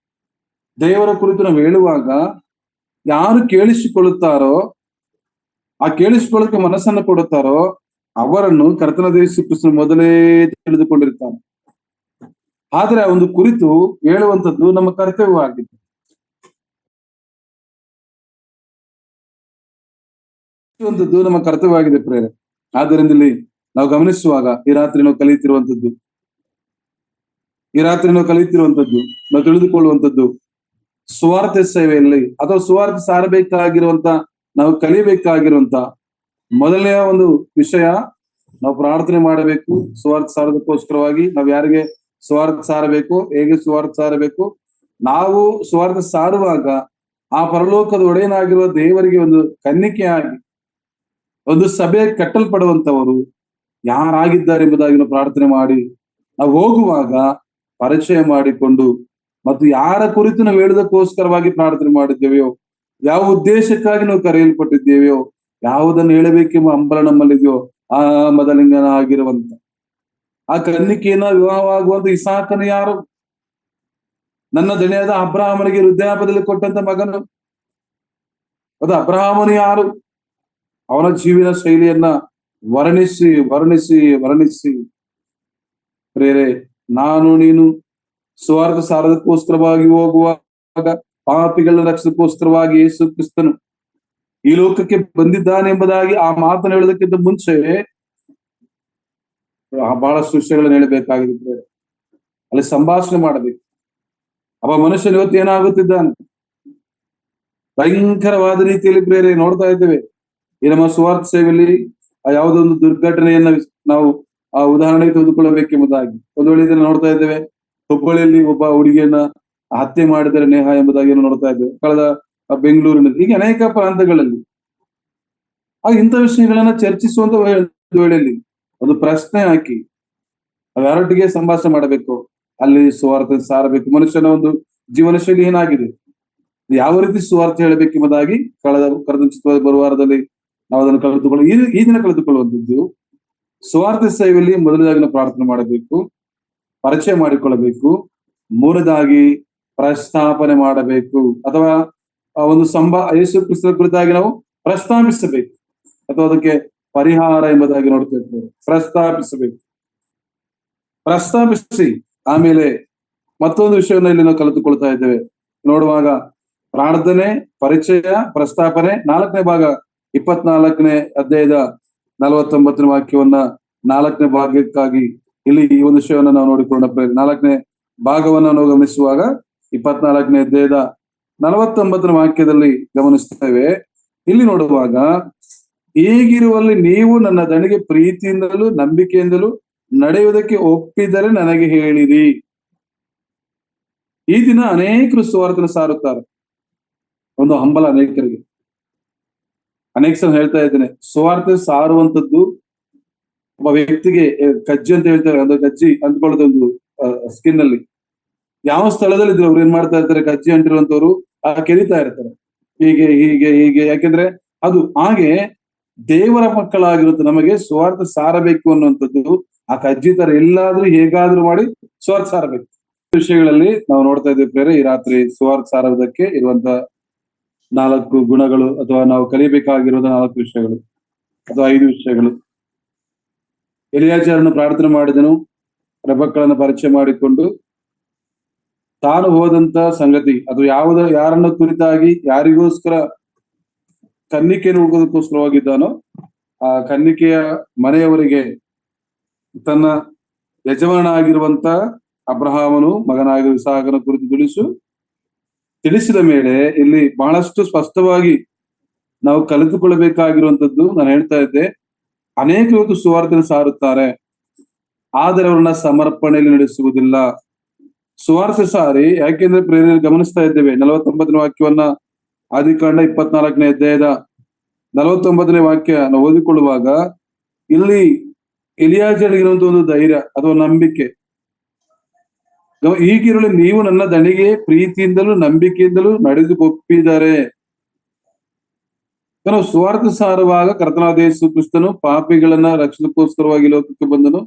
ದೇವರ ಕುರಿತು ನಾವು ಹೇಳುವಾಗ ಯಾರು ಕೇಳಿಸಿಕೊಳ್ಳುತ್ತಾರೋ, ಆ ಕೇಳಿಸಿಕೊಳ್ಳಕ್ಕೆ ಮನಸ್ಸನ್ನು ಕೊಡುತ್ತಾರೋ ಅವರನ್ನು ಕರ್ತನಾದ ಯೇಸು ಕ್ರಿಸ್ತನ ಮೊದಲೇ ತಿಳಿದುಕೊಂಡಿರ್ತಾನೆ. ಆದ್ರೆ ಆ ಒಂದು ಕುರಿತು ಹೇಳುವಂಥದ್ದು ನಮ್ಮ ಕರ್ತವ್ಯವಾಗಿದೆ. ನಮ್ಮ ಕರ್ತವ್ಯವಾಗಿದೆ ಪ್ರೇರೆ. ಆದ್ದರಿಂದ ಇಲ್ಲಿ ನಾವು ಗಮನಿಸುವಾಗ ಈ ರಾತ್ರಿ ನಾವು ಕಲಿಯುತ್ತಿರುವಂತದ್ದು, ನಾವು ತಿಳಿದುಕೊಳ್ಳುವಂಥದ್ದು ಸುವಾರ್ತೆ ಸೇವೆಯಲ್ಲಿ ಅಥವಾ ಸುವಾರ್ತೆ ಸಾರಬೇಕಾಗಿರುವಂತ, ನಾವು ಕಲಿಬೇಕಾಗಿರುವಂತ ಮೊದಲನೆಯ ಒಂದು ವಿಷಯ, ನಾವು ಪ್ರಾರ್ಥನೆ ಮಾಡಬೇಕು. ಸುವಾರ್ತೆ ಸಾರೋದಕ್ಕೋಸ್ಕರವಾಗಿ ನಾವು ಯಾರಿಗೆ ಸುವಾರ್ತೆ ಸಾರಬೇಕು, ಹೇಗೆ ಸುವಾರ್ತೆ ಸಾರಬೇಕು. ನಾವು ಸುವಾರ್ತೆ ಸಾರುವಾಗ ಆ ಪರಲೋಕದ ಒಡೆಯನಾಗಿರುವ ದೇವರಿಗೆ ಒಂದು ಕನ್ನಿಕೆಯಾಗಿ ಒಂದು ಸಭೆ ಕಟ್ಟಲ್ಪಡುವಂತವರು ಯಾರಾಗಿದ್ದಾರೆ ಎಂಬುದಾಗಿ ನಾವು ಪ್ರಾರ್ಥನೆ ಮಾಡಿ ನಾವು ಹೋಗುವಾಗ ಪರಿಚಯ ಮಾಡಿಕೊಂಡು, ಮತ್ತು ಯಾರ ಕುರಿತು ನಾವು ಹೇಳುವುದಕ್ಕೋಸ್ಕರವಾಗಿ ಪ್ರಾರ್ಥನೆ ಮಾಡಿದ್ದೇವೆಯೋ, ಯಾವ ಉದ್ದೇಶಕ್ಕಾಗಿ ನಾವು ಕರೆಯಲ್ಪಟ್ಟಿದ್ದೇವೆಯೋ, ಯಾವುದನ್ನು ಹೇಳಬೇಕೆಂಬ ಹಂಬಲ ನಮ್ಮಲ್ಲಿದೆಯೋ ಆ ಮದಲಿಂಗನ ಆಗಿರುವಂತ ಆ ಕನ್ನಿಕೆಯನ್ನ ವಿವಾಹವಾಗುವಂತ ಇಸಾಕನು ಯಾರು? ನನ್ನ ದಣಿಯಾದ ಅಬ್ರಹಾಮನಿಗೆ ವೃದ್ಧಾಪದಲ್ಲಿ ಕೊಟ್ಟಂತ ಮಗನು. ಅದು ಅಬ್ರಹಾಮನು ಯಾರು? ಅವನ ಜೀವನ ಶೈಲಿಯನ್ನ ವರ್ಣಿಸಿ ವರ್ಣಿಸಿ ವರ್ಣಿಸಿ ಪ್ರೇರೆ, ನಾನು ನೀನು ಸುವಾರ್ತೆ ಸಾರೋದಕ್ಕೋಸ್ಕರವಾಗಿ ಹೋಗುವಾಗ ಪಾಪಿಗಳನ್ನ ರಕ್ಷಣಕ್ಕೋಸ್ಕರವಾಗಿ ಯೇಸು ಕ್ರಿಸ್ತನು ಈ ಲೋಕಕ್ಕೆ ಬಂದಿದ್ದಾನೆ ಎಂಬುದಾಗಿ ಆ ಮಾತನ್ನು ಹೇಳೋದಕ್ಕಿಂತ ಮುಂಚೆ ಬಹಳಷ್ಟು ವಿಷಯಗಳನ್ನು ಹೇಳಬೇಕಾಗಿದೆ. ಅಲ್ಲಿ ಸಂಭಾಷಣೆ ಮಾಡಬೇಕು. ಅವ ಮನುಷ್ಯನ ಇವತ್ತು ಏನಾಗುತ್ತಿದ್ದಾನೆ, ಭಯಂಕರವಾದ ರೀತಿಯಲ್ಲಿ ಬೇರೆ ನೋಡ್ತಾ ಇದ್ದೇವೆ. ಈ ನಮ್ಮ ಸುವಾರ್ಥ ಸೇವೆಯಲ್ಲಿ ಯಾವುದೋ ಒಂದು ದುರ್ಘಟನೆಯನ್ನ ನಾವು ಆ ಉದಾಹರಣೆಗೆ ತೆಗೆದುಕೊಳ್ಳಬೇಕೆಂಬುದಾಗಿ ಒಂದು ವೇಳೆ ಇದನ್ನು ನೋಡ್ತಾ ಇದ್ದೇವೆ. ಹುಬ್ಬಳ್ಳಿಯಲ್ಲಿ ಒಬ್ಬ ಹುಡುಗಿಯನ್ನ ಹತ್ಯೆ ಮಾಡಿದರೆ ನೇಹ ಎಂಬುದಾಗಿ ನೋಡ್ತಾ ಇದ್ದೇವೆ. ಕಳೆದ ಬೆಂಗಳೂರಿನಲ್ಲಿ, ಹೀಗೆ ಅನೇಕ ಪ್ರಾಂತಗಳಲ್ಲಿ ಇಂಥ ವಿಷಯಗಳನ್ನ ಚರ್ಚಿಸುವಂತ ವೇಳೆಯಲ್ಲಿ ಒಂದು ಪ್ರಶ್ನೆ ಹಾಕಿ ಯಾರೊಟ್ಟಿಗೆ ಸಂಭಾಷಣೆ ಮಾಡಬೇಕು, ಅಲ್ಲಿ ಸುವಾರ್ತೆ ಸಾರಬೇಕು. ಮನುಷ್ಯನ ಒಂದು ಜೀವನ ಶೈಲಿ ಏನಾಗಿದೆ, ಯಾವ ರೀತಿ ಸುವಾರ್ತೆ ಹೇಳಬೇಕೆಂಬುದಾಗಿ ಕಳೆದ ಬರುವಾರದಲ್ಲಿ ನಾವು ಅದನ್ನು ಈ ದಿನ ಕಳೆದುಕೊಳ್ಳುವಂಥದ್ದು ಸುವಾರ್ತೆ ಸೇವೆಯಲ್ಲಿ ಮೊದಲದಾಗಿ ನಾವು ಪ್ರಾರ್ಥನೆ ಮಾಡಬೇಕು, ಪರಿಚಯ ಮಾಡಿಕೊಳ್ಳಬೇಕು. ಮೂರನೇದಾಗಿ ಪ್ರಸ್ತಾಪನೆ ಮಾಡಬೇಕು, ಅಥವಾ ಒಂದು ಯೇಸು ಕ್ರಿಸ್ತನ ಕುರಿತಾಗಿ ನಾವು ಪ್ರಸ್ತಾಪಿಸಬೇಕು, ಅಥವಾ ಅದಕ್ಕೆ ಪರಿಹಾರ ಎಂಬುದಾಗಿ ನೋಡ್ತಿರ್ತೇವೆ. ಪ್ರಸ್ತಾಪಿಸಿ ಆಮೇಲೆ ಮತ್ತೊಂದು ವಿಷಯವನ್ನು ಇಲ್ಲಿ ನಾವು ಕಲಿತುಕೊಳ್ತಾ ಇದ್ದೇವೆ. ನೋಡುವಾಗ ಪ್ರಾರ್ಥನೆ, ಪರಿಚಯ, ಪ್ರಸ್ತಾಪನೆ. 4ನೇ ಭಾಗ 24ನೇ ಅಧ್ಯಾಯದ 49ನೇ ವಾಕ್ಯವನ್ನ 4ನೇ ಭಾಗಕ್ಕಾಗಿ ಇಲ್ಲಿ ಈ ಒಂದು ವಿಷಯವನ್ನು ನಾವು ನೋಡಿಕೊಂಡ 4ನೇ ಭಾಗವನ್ನು ನಾವು ಗಮನಿಸುವಾಗ 24ನೇ ಅಧ್ಯಾಯದ 49ನೇ ವಾಕ್ಯದಲ್ಲಿ ಗಮನಿಸ್ತೇವೆ. ಇಲ್ಲಿ ನೋಡುವಾಗ, ಹೀಗಿರುವಲ್ಲಿ ನೀವು ನನ್ನ ದಣಿಗೆ ಪ್ರೀತಿಯಿಂದಲೂ ನಂಬಿಕೆಯಿಂದಲೂ ನಡೆಯುವುದಕ್ಕೆ ಒಪ್ಪಿದರೆ ನನಗೆ ಹೇಳಿರಿ. ಈ ದಿನ ಅನೇಕರು ಸುವಾರ್ತೆಯನ್ನು ಸಾರುತ್ತಾರೆ. ಒಂದು ಹಂಬಲ ಅನೇಕರಿಗೆ. ಅನೇಕ ಸಲ ಹೇಳ್ತಾ ಇದ್ದೇನೆ, ಸುವಾರ್ತೆ ಸಾರುವಂತದ್ದು ಒಬ್ಬ ವ್ಯಕ್ತಿಗೆ ಕಜ್ಜಿ ಅಂತ ಹೇಳ್ತಾರೆ, ಅದು ಕಜ್ಜಿ ಅಂದ್ಕೊಳ್ಳೋದು ಒಂದು ಸ್ಕಿನ್ ಅಲ್ಲಿ. ಯಾವ ಸ್ಥಳದಲ್ಲಿ ಇದ್ರು ಅವ್ರು ಏನ್ ಮಾಡ್ತಾ ಇರ್ತಾರೆ, ಕಜ್ಜಿ ಅಂಟಿರುವಂತವ್ರು ಕೆರಿತಾ ಇರ್ತಾರೆ, ಹೀಗೆ ಹೀಗೆ ಹೀಗೆ. ಯಾಕೆಂದ್ರೆ ಅದು ಹಾಗೆ ದೇವರ ಮಕ್ಕಳಾಗಿರುತ್ತೆ. ನಮಗೆ ಸುವಾರ್ತೆ ಸಾರಬೇಕು ಅನ್ನುವಂಥದ್ದು ಆ ಕಜ್ಜಿ ತರ ಎಲ್ಲಾದ್ರೂ ಹೇಗಾದ್ರೂ ಮಾಡಿ ಸುವಾರ್ತೆ ಸಾರಬೇಕು. ವಿಷಯಗಳಲ್ಲಿ ನಾವು ನೋಡ್ತಾ ಇದ್ದೇವೆ ಪ್ರೇರೆ. ಈ ರಾತ್ರಿ ಸುವಾರ್ತೆ ಸಾರುವುದಕ್ಕೆ ಇರುವಂತ 4 ಗುಣಗಳು, ಅಥವಾ ನಾವು ಕಲಿಬೇಕಾಗಿರುವ 4 ವಿಷಯಗಳು ಅಥವಾ 5 ವಿಷಯಗಳು. ಎಲಿಯಾಚಾರನು ಪ್ರಾರ್ಥನೆ ಮಾಡಿದನು, ರೆಬಕ್ಕಳನ್ನು ಪರಿಚಯ ಮಾಡಿಕೊಂಡು ತಾನು ಹೋದಂತ ಸಂಗತಿ ಅದು ಯಾರನ್ನ ಕುರಿತಾಗಿ ಯಾರಿಗೋಸ್ಕರ ಕನ್ನಿಕೆಯನ್ನು ಹುಡುಕೋದಕ್ಕೋಸ್ಕರವಾಗಿದ್ದಾನೋ ಆ ಕನ್ನಿಕೆಯ ಮನೆಯವರಿಗೆ ತನ್ನ ಯಜಮಾನಾಗಿರುವಂತ ಅಬ್ರಹಾಮನು ಮಗನಾಗಿರುವ ಇಸಾಕನ ಕುರಿತು ತಿಳಿಸಿದ ಮೇಲೆ ಇಲ್ಲಿ ಬಹಳಷ್ಟು ಸ್ಪಷ್ಟವಾಗಿ ನಾವು ಕಲಿತುಕೊಳ್ಳಬೇಕಾಗಿರುವಂತದ್ದು ನಾನು ಹೇಳ್ತಾ ಇದ್ದೆ. ಅನೇಕ ಇವತ್ತು ಸುವಾರ್ತೆಯನ್ನು ಸಾರುತ್ತಾರೆ, ಆದರೆ ಅವರನ್ನ ಸಮರ್ಪಣೆಯಲ್ಲಿ ನಡೆಸುವುದಿಲ್ಲ. ಸುವಾರ್ತೆ ಸಾರಿ ಯಾಕೆಂದ್ರೆ ಪ್ರೇರಣೆ ಗಮನಿಸ್ತಾ ಇದ್ದೇವೆ 49ನೇ ವಾಕ್ಯವನ್ನ ಆದಿಕಾಂಡ 24ನೇ ಅಧ್ಯಾಯದ 49ನೇ ವಾಕ್ಯ ನಾವು ಓದಿಕೊಳ್ಳುವಾಗ ಇಲ್ಲಿ ಎಲಿಯಾಜನಿಗಿರುವಂತ ಒಂದು ಧೈರ್ಯ ಅಥವಾ ನಂಬಿಕೆ, ಹೀಗಿರಲಿ ನೀವು ನನ್ನ ದಣಿಗೆ ಪ್ರೀತಿಯಿಂದಲೂ ನಂಬಿಕೆಯಿಂದಲೂ ನಡೆದು ಒಪ್ಪಿದ್ದಾರೆ. ನಾವು ಸುವಾರ್ಥ ಸಾರುವಾಗ ಕರ್ತನಾದ ಯೇಸು ಕ್ರಿಸ್ತನು ಪಾಪಿಗಳನ್ನ ರಕ್ಷಣಕ್ಕೋಸ್ಕರವಾಗಿ ಲೋಕಕ್ಕೆ ಬಂದನು,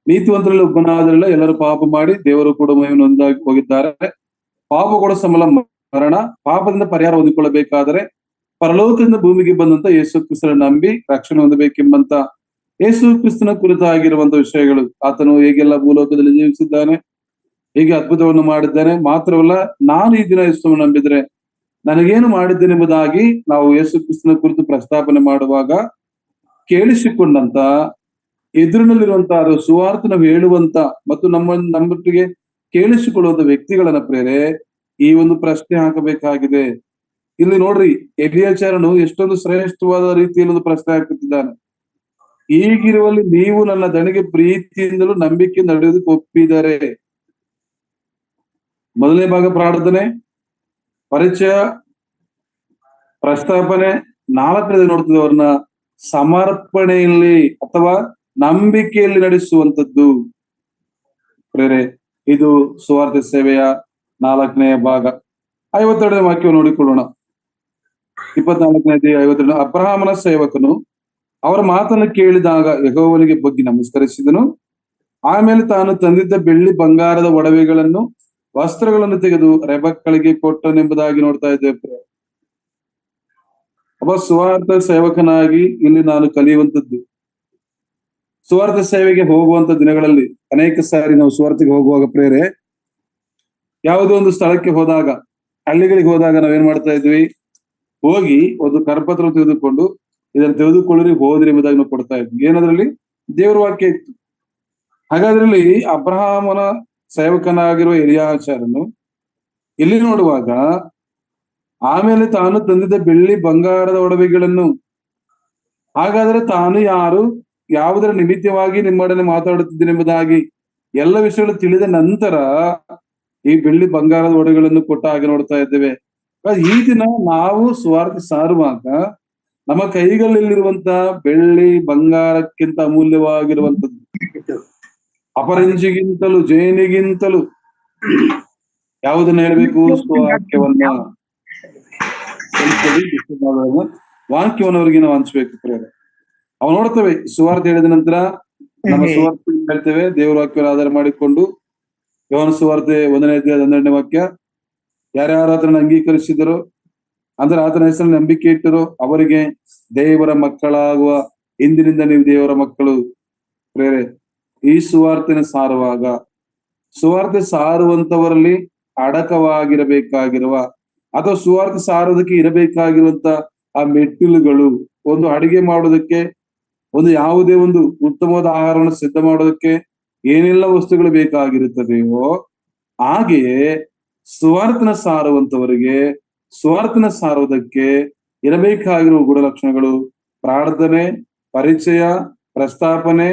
ನೀತಿವಂತರಲ್ಲಿ ಒಬ್ಬನಾದ್ರಲ್ಲ ಎಲ್ಲರೂ ಪಾಪ ಮಾಡಿ ದೇವರು ಕೂಡ ಮಹಿಮೆಯನ್ನು ಹೊಂದಾಗಿ ಹೋಗಿದ್ದಾರೆ, ಪಾಪ ಕೂಡ ಸಂಬಳ ಮರಣ, ಪಾಪದಿಂದ ಪರಿಹಾರ ಹೊಂದಿಕೊಳ್ಳಬೇಕಾದರೆ ಪರಲೋಕದಿಂದ ಭೂಮಿಗೆ ಬಂದಂತ ಯೇಸು ಕ್ರಿಸ್ತನ ನಂಬಿ ರಕ್ಷಣೆ ಹೊಂದಬೇಕೆಂಬಂತ ಯೇಸು ಕ್ರಿಸ್ತನ ಕುರಿತಾಗಿರುವಂತ ವಿಷಯಗಳು. ಆತನು ಹೇಗೆಲ್ಲ ಭೂಲೋಕದಲ್ಲಿ ಜೀವಿಸಿದ್ದಾನೆ, ಹೇಗೆ ಅದ್ಭುತವನ್ನು ಮಾಡಿದ್ದಾನೆ, ಮಾತ್ರವಲ್ಲ ನಾನು ಈ ದಿನ ಯೇಸುವನ್ನು ನಂಬಿದ್ರೆ ನನಗೇನು ಮಾಡಿದ್ದೇನೆ ಎಂಬುದಾಗಿ ನಾವು ಯೇಸು ಕ್ರಿಸ್ತನ ಕುರಿತು ಪ್ರಸ್ತಾಪನೆ ಮಾಡುವಾಗ ಕೇಳಿಸಿಕೊಂಡಂತ ಎದುರಿನಲ್ಲಿರುವಂತಹ ಸುವಾರ್ತೆ ನಾವು ಹೇಳುವಂತ ಮತ್ತು ನಮ್ಮೊಟ್ಟಿಗೆ ಕೇಳಿಸಿಕೊಳ್ಳುವಂತ ವ್ಯಕ್ತಿಗಳನ್ನ ಪ್ರೇರೆ ಈ ಒಂದು ಪ್ರಶ್ನೆ ಹಾಕಬೇಕಾಗಿದೆ. ಇಲ್ಲಿ ನೋಡ್ರಿ, ಎಲಿಯಾಚಾರನು ಎಷ್ಟೊಂದು ಶ್ರೇಷ್ಠವಾದ ರೀತಿಯಲ್ಲಿ ಒಂದು ಪ್ರಶ್ನೆ ಹಾಕುತ್ತಿದ್ದಾನೆ. ಹೀಗಿರುವಲ್ಲಿ ನೀವು ನನ್ನ ದಣಿಗೆ ಪ್ರೀತಿಯಿಂದಲೂ ನಂಬಿಕೆ ನಡೆಯೋದಕ್ಕೆ ಒಪ್ಪಿದ್ದಾರೆ. ಮೊದಲನೇ ಭಾಗ ಪ್ರಾರ್ಥನೆ, ಪರಿಚಯ, ಪ್ರಸ್ತಾಪನೆ. 4ನೇದು ನೋಡ್ತದೆ ಅವ್ರನ್ನ ಸಮರ್ಪಣೆಯಲ್ಲಿ ಅಥವಾ ನಂಬಿಕೆಯಲ್ಲಿ ನಡೆಸುವಂತದ್ದು. ಪ್ರೇರೆ ಇದು ಸುವಾರ್ತೆ ಸೇವೆಯ 4ನೇ ಭಾಗ. 52ನೇ ವಾಕ್ಯ ನೋಡಿಕೊಳ್ಳೋಣ. 24ನೇ ಅಧ್ಯಾಯ 52. ಅಬ್ರಹಾಮನ ಸೇವಕನು ಅವರ ಮಾತನ್ನು ಕೇಳಿದಾಗ ಯೆಹೋವನಿಗೆ ಬಗ್ಗಿ ನಮಸ್ಕರಿಸಿದನು. ಆಮೇಲೆ ತಾನು ತಂದಿದ್ದ ಬೆಳ್ಳಿ ಬಂಗಾರದ ಒಡವೆಗಳನ್ನು ವಸ್ತ್ರಗಳನ್ನು ತೆಗೆದು ರೆಬಕ್ಕಳಿಗೆ ಕೊಟ್ಟನೆಂಬುದಾಗಿ ನೋಡ್ತಾ ಇದ್ದೇವೆ. ಒಬ್ಬ ಸುವಾರ್ಥ ಸೇವಕನಾಗಿ ಇಲ್ಲಿ ನಾನು ಕಲಿಯುವಂತದ್ದು, ಸುವಾರ್ಥ ಸೇವೆಗೆ ಹೋಗುವಂತ ದಿನಗಳಲ್ಲಿ ಅನೇಕ ಸಾರಿ ನಾವು ಸುವಾರ್ತೆಗೆ ಹೋಗುವಾಗ ಪ್ರೇರೆ ಯಾವುದೋ ಒಂದು ಸ್ಥಳಕ್ಕೆ ಹೋದಾಗ, ಹಳ್ಳಿಗಳಿಗೆ ಹೋದಾಗ ನಾವೇನ್ ಮಾಡ್ತಾ ಇದ್ವಿ, ಹೋಗಿ ಒಂದು ಕರಪತ್ರ ತೆಗೆದುಕೊಂಡು ಇದನ್ನು ತೆಗೆದುಕೊಳ್ಳಿ ಹೋದ್ರಿ ಎಂಬುದಾಗಿ ನಾವು ಕೊಡ್ತಾ ಇದ್ವಿ. ಏನದ್ರಲ್ಲಿ ದೇವರ ವಾಕ್ಯ ಇತ್ತು. ಹಾಗಾದ್ರಲ್ಲಿ ಅಬ್ರಹಾಮನ ಸೇವಕನಾಗಿರುವ ಎಲಿಯಾಚಾರನು ಇಲ್ಲಿ ನೋಡುವಾಗ ಆಮೇಲೆ ತಾನು ತಂದಿದ್ದ ಬೆಳ್ಳಿ ಬಂಗಾರದ ಒಡವೆಗಳನ್ನು, ಹಾಗಾದ್ರೆ ತಾನು ಯಾರು, ಯಾವುದರ ನಿಮಿತ್ತವಾಗಿ ನಿಮ್ಮೊಡನೆ ಮಾತಾಡುತ್ತಿದ್ದೇನೆ ಎಂಬುದಾಗಿ ಎಲ್ಲ ವಿಷಯಗಳು ತಿಳಿದ ನಂತರ ಈ ಬೆಳ್ಳಿ ಬಂಗಾರದ ಒಡವೆಗಳನ್ನು ಕೊಟ್ಟ ಹಾಗೆ ನೋಡ್ತಾ ಇದ್ದೇವೆ. ಈ ದಿನ ನಾವು ಸ್ವಾರ್ಥ ಸಾರುವಾಗ ನಮ್ಮ ಕೈಗಳಲ್ಲಿರುವಂತ ಬೆಳ್ಳಿ ಬಂಗಾರಕ್ಕಿಂತ ಅಮೂಲ್ಯವಾಗಿರುವಂತದ್ದು, ಅಪರಂಜಿಗಿಂತಲೂ ಜೇನಿಗಿಂತಲೂ ಯಾವುದನ್ನ ಹೇಳ್ಬೇಕು, ವಾಕ್ಯವನ್ನ ವಾಕ್ಯವನ್ನು ಅವರಿಗೆ ನಾವು ಹಂಚ್ಬೇಕು. ಪ್ರೇರೆ ಅವ್ ನೋಡ್ತೇವೆ ಸುವಾರ್ತೆ ಹೇಳಿದ ನಂತರ ನಮ್ಮ ಸುವಾರ್ತೆ ಹೇಳ್ತೇವೆ ದೇವರ ವಾಕ್ಯವನ್ನು ಆಧಾರ ಮಾಡಿಕೊಂಡು. ಯೋಹಾನ ಸುವಾರ್ತೆ 1ನೇ ಅಧ್ಯಾಯ 12ನೇ ವಾಕ್ಯ, ಯಾರ್ಯಾರು ಆತನ ಅಂಗೀಕರಿಸಿದರೋ ಅಂದ್ರೆ ಆತನ ಹೆಸರಲ್ಲಿ ನಂಬಿಕೆ ಇಟ್ಟರೋ ಅವರಿಗೆ ದೇವರ ಮಕ್ಕಳಾಗುವ ಇಂದಿನಿಂದ ನೀವು ದೇವರ ಮಕ್ಕಳು. ಪ್ರೇರೆ ಈ ಸುವಾರ್ತೆನ ಸಾರುವಾಗ ಸುವಾರ್ತೆ ಸಾರುವಂತವರಲ್ಲಿ ಅಡಕವಾಗಿರಬೇಕಾಗಿರುವ ಅಥವಾ ಸುವಾರ್ತೆ ಸಾರೋದಕ್ಕೆ ಇರಬೇಕಾಗಿರುವಂತ ಆ ಮೆಟ್ಟಿಲುಗಳು, ಒಂದು ಅಡಿಗೆ ಮಾಡೋದಕ್ಕೆ, ಒಂದು ಯಾವುದೇ ಒಂದು ಉತ್ತಮವಾದ ಆಹಾರವನ್ನು ಸಿದ್ಧ ಮಾಡೋದಕ್ಕೆ ಏನೆಲ್ಲ ವಸ್ತುಗಳು ಬೇಕಾಗಿರುತ್ತದೆಯೋ ಹಾಗೆಯೇ ಸುವಾರ್ತನ ಸಾರುವಂತವರಿಗೆ ಸುವಾರ್ತನ ಸಾರುವುದಕ್ಕೆ ಇರಬೇಕಾಗಿರುವ ಗುಣಲಕ್ಷಣಗಳು ಪ್ರಾರ್ಥನೆ, ಪರಿಚಯ, ಪ್ರಸ್ತಾಪನೆ,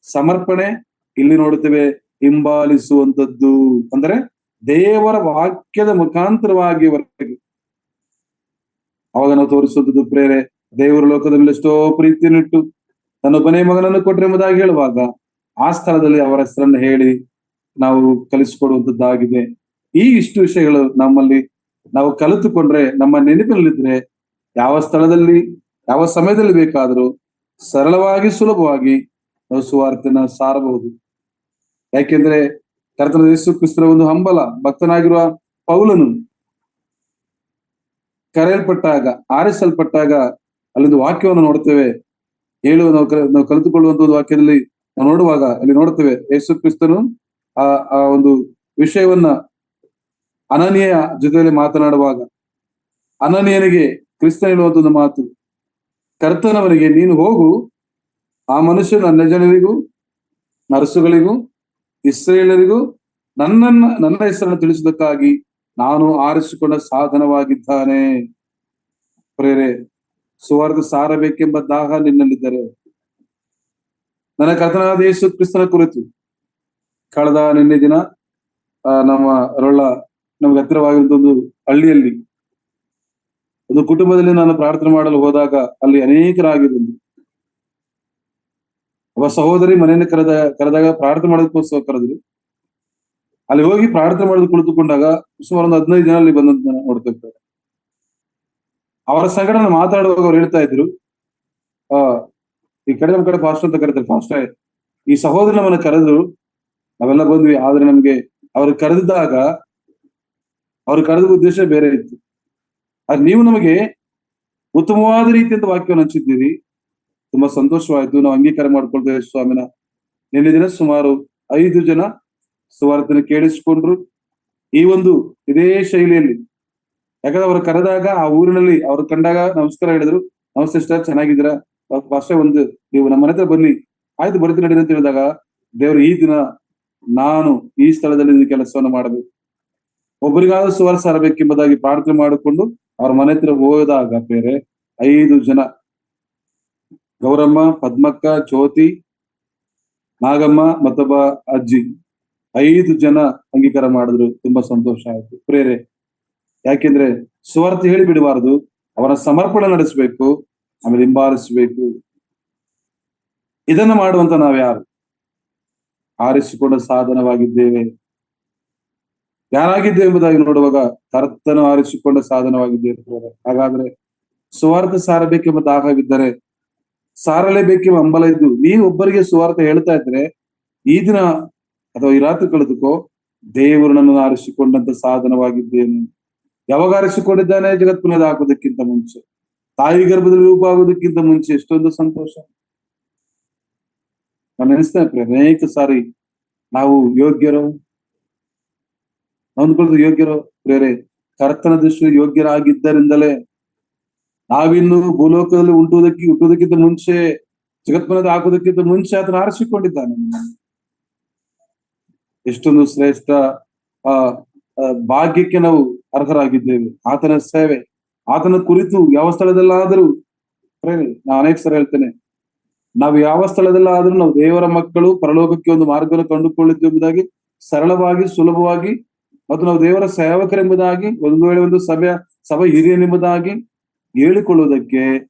ಸಮರ್ಪಣೆ. ಇಲ್ಲಿ ನೋಡುತ್ತೇವೆ ಹಿಂಬಾಲಿಸುವಂತದ್ದು, ಅಂದ್ರೆ ದೇವರ ವಾಕ್ಯದ ಮುಖಾಂತರವಾಗಿ ಹೊರಗೆ ಅವಾಗ ನಾವು ತೋರಿಸುವಂಥದ್ದು. ಪ್ರೇರೆ ದೇವರ ಲೋಕದ ಮೇಲೆ ಎಷ್ಟೋ ಪ್ರೀತಿಯನ್ನಿಟ್ಟು ತನ್ನ ಕೊನೆಯ ಮಗನನ್ನು ಕೊಟ್ಟರೆ ಎಂಬುದಾಗಿ ಹೇಳುವಾಗ ಆ ಸ್ಥಳದಲ್ಲಿ ಅವರ ಹೆಸರನ್ನು ಹೇಳಿ ನಾವು ಕಲಿಸಿಕೊಡುವಂತದ್ದಾಗಿದೆ. ಈ ಇಷ್ಟು ವಿಷಯಗಳು ನಮ್ಮಲ್ಲಿ ನಾವು ಕಲಿತುಕೊಂಡ್ರೆ, ನಮ್ಮ ನೆನಪಿನಲ್ಲಿದ್ರೆ ಯಾವ ಸ್ಥಳದಲ್ಲಿ ಯಾವ ಸಮಯದಲ್ಲಿ ಬೇಕಾದರೂ ಸರಳವಾಗಿ ಸುಲಭವಾಗಿ ನಾವು ಸುವಾರ್ತೆನ ಸಾರಬಹುದು. ಯಾಕೆಂದ್ರೆ ಕರ್ತನಾದ ಯೇಸು ಕ್ರಿಸ್ತನ ಒಂದು ಹಂಬಲ ಭಕ್ತನಾಗಿರುವ ಪೌಲನು ಕರೆಯಲ್ಪಟ್ಟಾಗ, ಆರಿಸಲ್ಪಟ್ಟಾಗ ಅಲ್ಲೊಂದು ವಾಕ್ಯವನ್ನು ನೋಡ್ತೇವೆ. ನಾವು ಕಲಿತುಕೊಳ್ಳುವಂತ ಒಂದು ವಾಕ್ಯದಲ್ಲಿ ನಾವು ನೋಡುವಾಗ ಅಲ್ಲಿ ನೋಡ್ತೇವೆ ಯೇಸು ಕ್ರಿಸ್ತನು ಆ ಒಂದು ವಿಷಯವನ್ನ ಅನನೀಯ ಜೊತೆಯಲ್ಲಿ ಮಾತನಾಡುವಾಗ ಅನನೀಯನಿಗೆ ಕ್ರಿಸ್ತ ಹೇಳುವಂತ ಒಂದು ಮಾತು, ಕರ್ತನವನಿಗೆ ನೀನು ಹೋಗು, ಆ ಮನುಷ್ಯನು ನನ್ನ ಜನರಿಗೂ ನರಸುಗಳಿಗೂ ಇಸ್ರೇಲರಿಗೂ ನನ್ನ ಹೆಸರನ್ನು ತಿಳಿಸುವುದಕ್ಕಾಗಿ ನಾನು ಆರಿಸಿಕೊಂಡ ಸಾಧನವಾಗಿದ್ದಾನೆ. ಪ್ರೇರೆ, ಸುವಾರ್ತೆ ಸಾರಬೇಕೆಂಬ ದಾಹ ನಿನ್ನಲ್ಲಿದ್ದರೆ ನನ್ನ ಕರ್ತನಾದ ಯೇಸು ಕ್ರಿಸ್ತನ ಕುರಿತು ಕಳೆದ ನಿನ್ನೆ ದಿನ ನಮ್ಮ ನಮ್ಗೆ ಹತ್ತಿರವಾಗಿರುವಂತ ಒಂದು ಹಳ್ಳಿಯಲ್ಲಿ ಒಂದು ಕುಟುಂಬದಲ್ಲಿ ನಾನು ಪ್ರಾರ್ಥನೆ ಮಾಡಲು ಹೋದಾಗ ಅಲ್ಲಿ ಅನೇಕರಾಗಿருந்து ಒಬ್ಬ ಸಹೋದರಿ ಮನೆಯನ್ನು ಕರೆದಾಗ ಪ್ರಾರ್ಥನೆ ಮಾಡೋದಕ್ಕೋಸ್ಕರ ಕರೆದ್ರು. ಅಲ್ಲಿ ಹೋಗಿ ಪ್ರಾರ್ಥನೆ ಮಾಡೋದು ಕುಳಿತುಕೊಂಡಾಗ ಸುಮಾರು ಒಂದು 15 ಜನ ಅಲ್ಲಿ ಬಂದಂತ ನೋಡ್ತಾ ಇರ್ತಾರೆ. ಅವರ ಸಂಗಡ ಮಾತಾಡುವಾಗ ಅವ್ರು ಹೇಳ್ತಾ ಇದ್ರು, ಈ ಕಡೆ ನಮ್ಮ ಕಡೆ ಫಾಸ್ಟ್ ಅಂತ ಕರೀತಾರೆ, ಫಾಸ್ಟ್ ಈ ಸಹೋದರ ನಮ್ಮನ್ನ ಕರೆದ್ರು, ನಾವೆಲ್ಲ ಬಂದ್ವಿ. ಆದ್ರೆ ನಮ್ಗೆ ಅವ್ರು ಕರೆದಿದ್ದಾಗ ಅವ್ರು ಕರೆದ ಉದ್ದೇಶ ಬೇರೆ ಇತ್ತು. ಅದು ನೀವು ನಮಗೆ ಉತ್ತಮವಾದ ರೀತಿಯಿಂದ ವಾಕ್ಯವನ್ನು ಹಂಚಿದ್ದೀರಿ, ತುಂಬಾ ಸಂತೋಷವಾಯ್ತು, ನಾವು ಅಂಗೀಕಾರ ಮಾಡ್ಕೊಳ್ತೇವೆ ಸ್ವಾಮಿನ. ನಿನ್ನೆ ದಿನ ಸುಮಾರು 5 ಜನ ಸುವಾರ್ತೆಯನ್ನು ಕೇಳಿಸಿಕೊಂಡ್ರು. ಈ ಒಂದು ಇದೇ ಶೈಲಿಯಲ್ಲಿ, ಯಾಕಂದ್ರೆ ಅವರು ಕರೆದಾಗ ಆ ಊರಿನಲ್ಲಿ ಅವ್ರು ಕಂಡಾಗ ನಮಸ್ಕಾರ ಹೇಳಿದ್ರು, ನಮಸ್ತೆ ಸಿಸ್ಟರ್, ಚೆನ್ನಾಗಿದ್ದೀರಾ, ಭಾಷೆ ಒಂದು ನೀವು ನಮ್ಮ ಮನೆ ಹತ್ರ ಬನ್ನಿ, ಆಯ್ತು ಬರ್ತೀನಿ ನಡೀರಿ ಅಂತ ಹೇಳಿದಾಗ, ದೇವರು ಈ ದಿನ ನಾನು ಈ ಸ್ಥಳದಲ್ಲಿ ಕೆಲಸವನ್ನು ಮಾಡಬೇಕು, ಒಬ್ಬರಿಗಾದ್ರೂ ಸುವಾರ್ತೆ ಸಾರಬೇಕೆಂಬುದಾಗಿ ಪ್ರಾರ್ಥನೆ ಮಾಡಿಕೊಂಡು ಅವ್ರ ಮನೆ ಹತ್ರ ಹೋದಾಗ ಬೇರೆ 5 ಜನ, ಗೌರಮ್ಮ, ಪದ್ಮಕ್ಕ, ಜ್ಯೋತಿ, ನಾಗಮ್ಮ, ಮತ್ತೊಬ್ಬ ಅಜ್ಜಿ, 5 ಜನ ಅಂಗೀಕಾರ ಮಾಡಿದ್ರು. ತುಂಬಾ ಸಂತೋಷ ಆಯ್ತು ಪ್ರೇರೆ. ಯಾಕೆಂದ್ರೆ ಸುವಾರ್ತೆ ಹೇಳಿ ಬಿಡಬಾರದು, ಅವರ ಸಮರ್ಪಣೆ ನಡೆಸಬೇಕು, ಆಮೇಲೆ ಹಿಂಬಾಲಿಸಬೇಕು. ಇದನ್ನ ಮಾಡುವಂತ ನಾವ್ಯಾರು? ಆರಿಸಿಕೊಂಡ ಸಾಧನವಾಗಿದ್ದೇವೆ. ಯಾರಾಗಿದ್ದೇವೆ ಎಂಬುದಾಗಿ ನೋಡುವಾಗ ಕರ್ತನು ಆರಿಸಿಕೊಂಡ ಸಾಧನವಾಗಿದ್ದೇವೆ. ಹಾಗಾದ್ರೆ ಸುವಾರ್ತೆ ಸಾರಬೇಕೆಂಬ ದಾಹವಿದ್ದರೆ, ಸಾರಲೇಬೇಕೆಂಬ ಹಂಬಲ ಇದ್ದು ನೀವು ಒಬ್ಬರಿಗೆ ಸುವಾರ್ತೆ ಹೇಳ್ತಾ ಇದ್ರೆ, ಈ ದಿನ ಅಥವಾ ಈ ರಾತ್ರಿ ಕಳೆದುಕೋ, ದೇವರು ನನ್ನನ್ನು ಆರಿಸಿಕೊಂಡಂತ ಸಾಧನವಾಗಿದ್ದೇನೆ. ಯಾವಾಗ ಆರಿಸಿಕೊಂಡಿದ್ದಾನೆ? ಜಗತ್ ಪುನಃ ಹಾಕೋದಕ್ಕಿಂತ ಮುಂಚೆ, ತಾಯಿ ಗರ್ಭದಲ್ಲಿ ರೂಪ ಆಗೋದಕ್ಕಿಂತ ಮುಂಚೆ. ಎಷ್ಟೊಂದು ಸಂತೋಷ. ನಾನು ನೆನೆಸ್ತೇನೆ ಅನೇಕ ಸಾರಿ ನಾವು ಯೋಗ್ಯರು ಅಂದ್ಕೊಳ್ಳೋದು, ಯೋಗ್ಯರು ಬೇರೆ, ಕರ್ತನ ದೃಷ್ಟಿ ಯೋಗ್ಯರಾಗಿದ್ದರಿಂದಲೇ ನಾವಿನ್ನು ಭೂಲೋಕದಲ್ಲಿ ಹುಟ್ಟುವುದಕ್ಕಿಂತ ಮುಂಚೆ, ಜಗತ್ಮನದ ಹಾಕುವುದಕ್ಕಿಂತ ಮುಂಚೆ ಆತನ ಆರಿಸಿಕೊಂಡಿದ್ದಾನೆ. ಎಷ್ಟೊಂದು ಶ್ರೇಷ್ಠ ಭಾಗ್ಯಕ್ಕೆ ನಾವು ಅರ್ಹರಾಗಿದ್ದೇವೆ. ಆತನ ಸೇವೆ, ಆತನ ಕುರಿತು ಯಾವ ಸ್ಥಳದಲ್ಲಾದರೂ, ನಾನು ಅನೇಕ ಸಲ ಹೇಳ್ತೇನೆ, ನಾವು ಯಾವ ಸ್ಥಳದಲ್ಲಾದ್ರೂ ನಾವು ದೇವರ ಮಕ್ಕಳು ಪರಲೋಕಕ್ಕೆ ಒಂದು ಮಾರ್ಗವನ್ನು ಕಂಡುಕೊಳ್ಳುತ್ತೇವೆ ಎಂಬುದಾಗಿ ಸರಳವಾಗಿ, ಸುಲಭವಾಗಿ, ಮತ್ತು ನಾವು ದೇವರ ಸೇವಕರೆಂಬುದಾಗಿ, ಒಂದು ವೇಳೆ ಒಂದು ಸಭೆ ಹಿರಿಯನೆಂಬುದಾಗಿ ಹೇಳಿಕೊಳ್ಳುವುದಕ್ಕೆ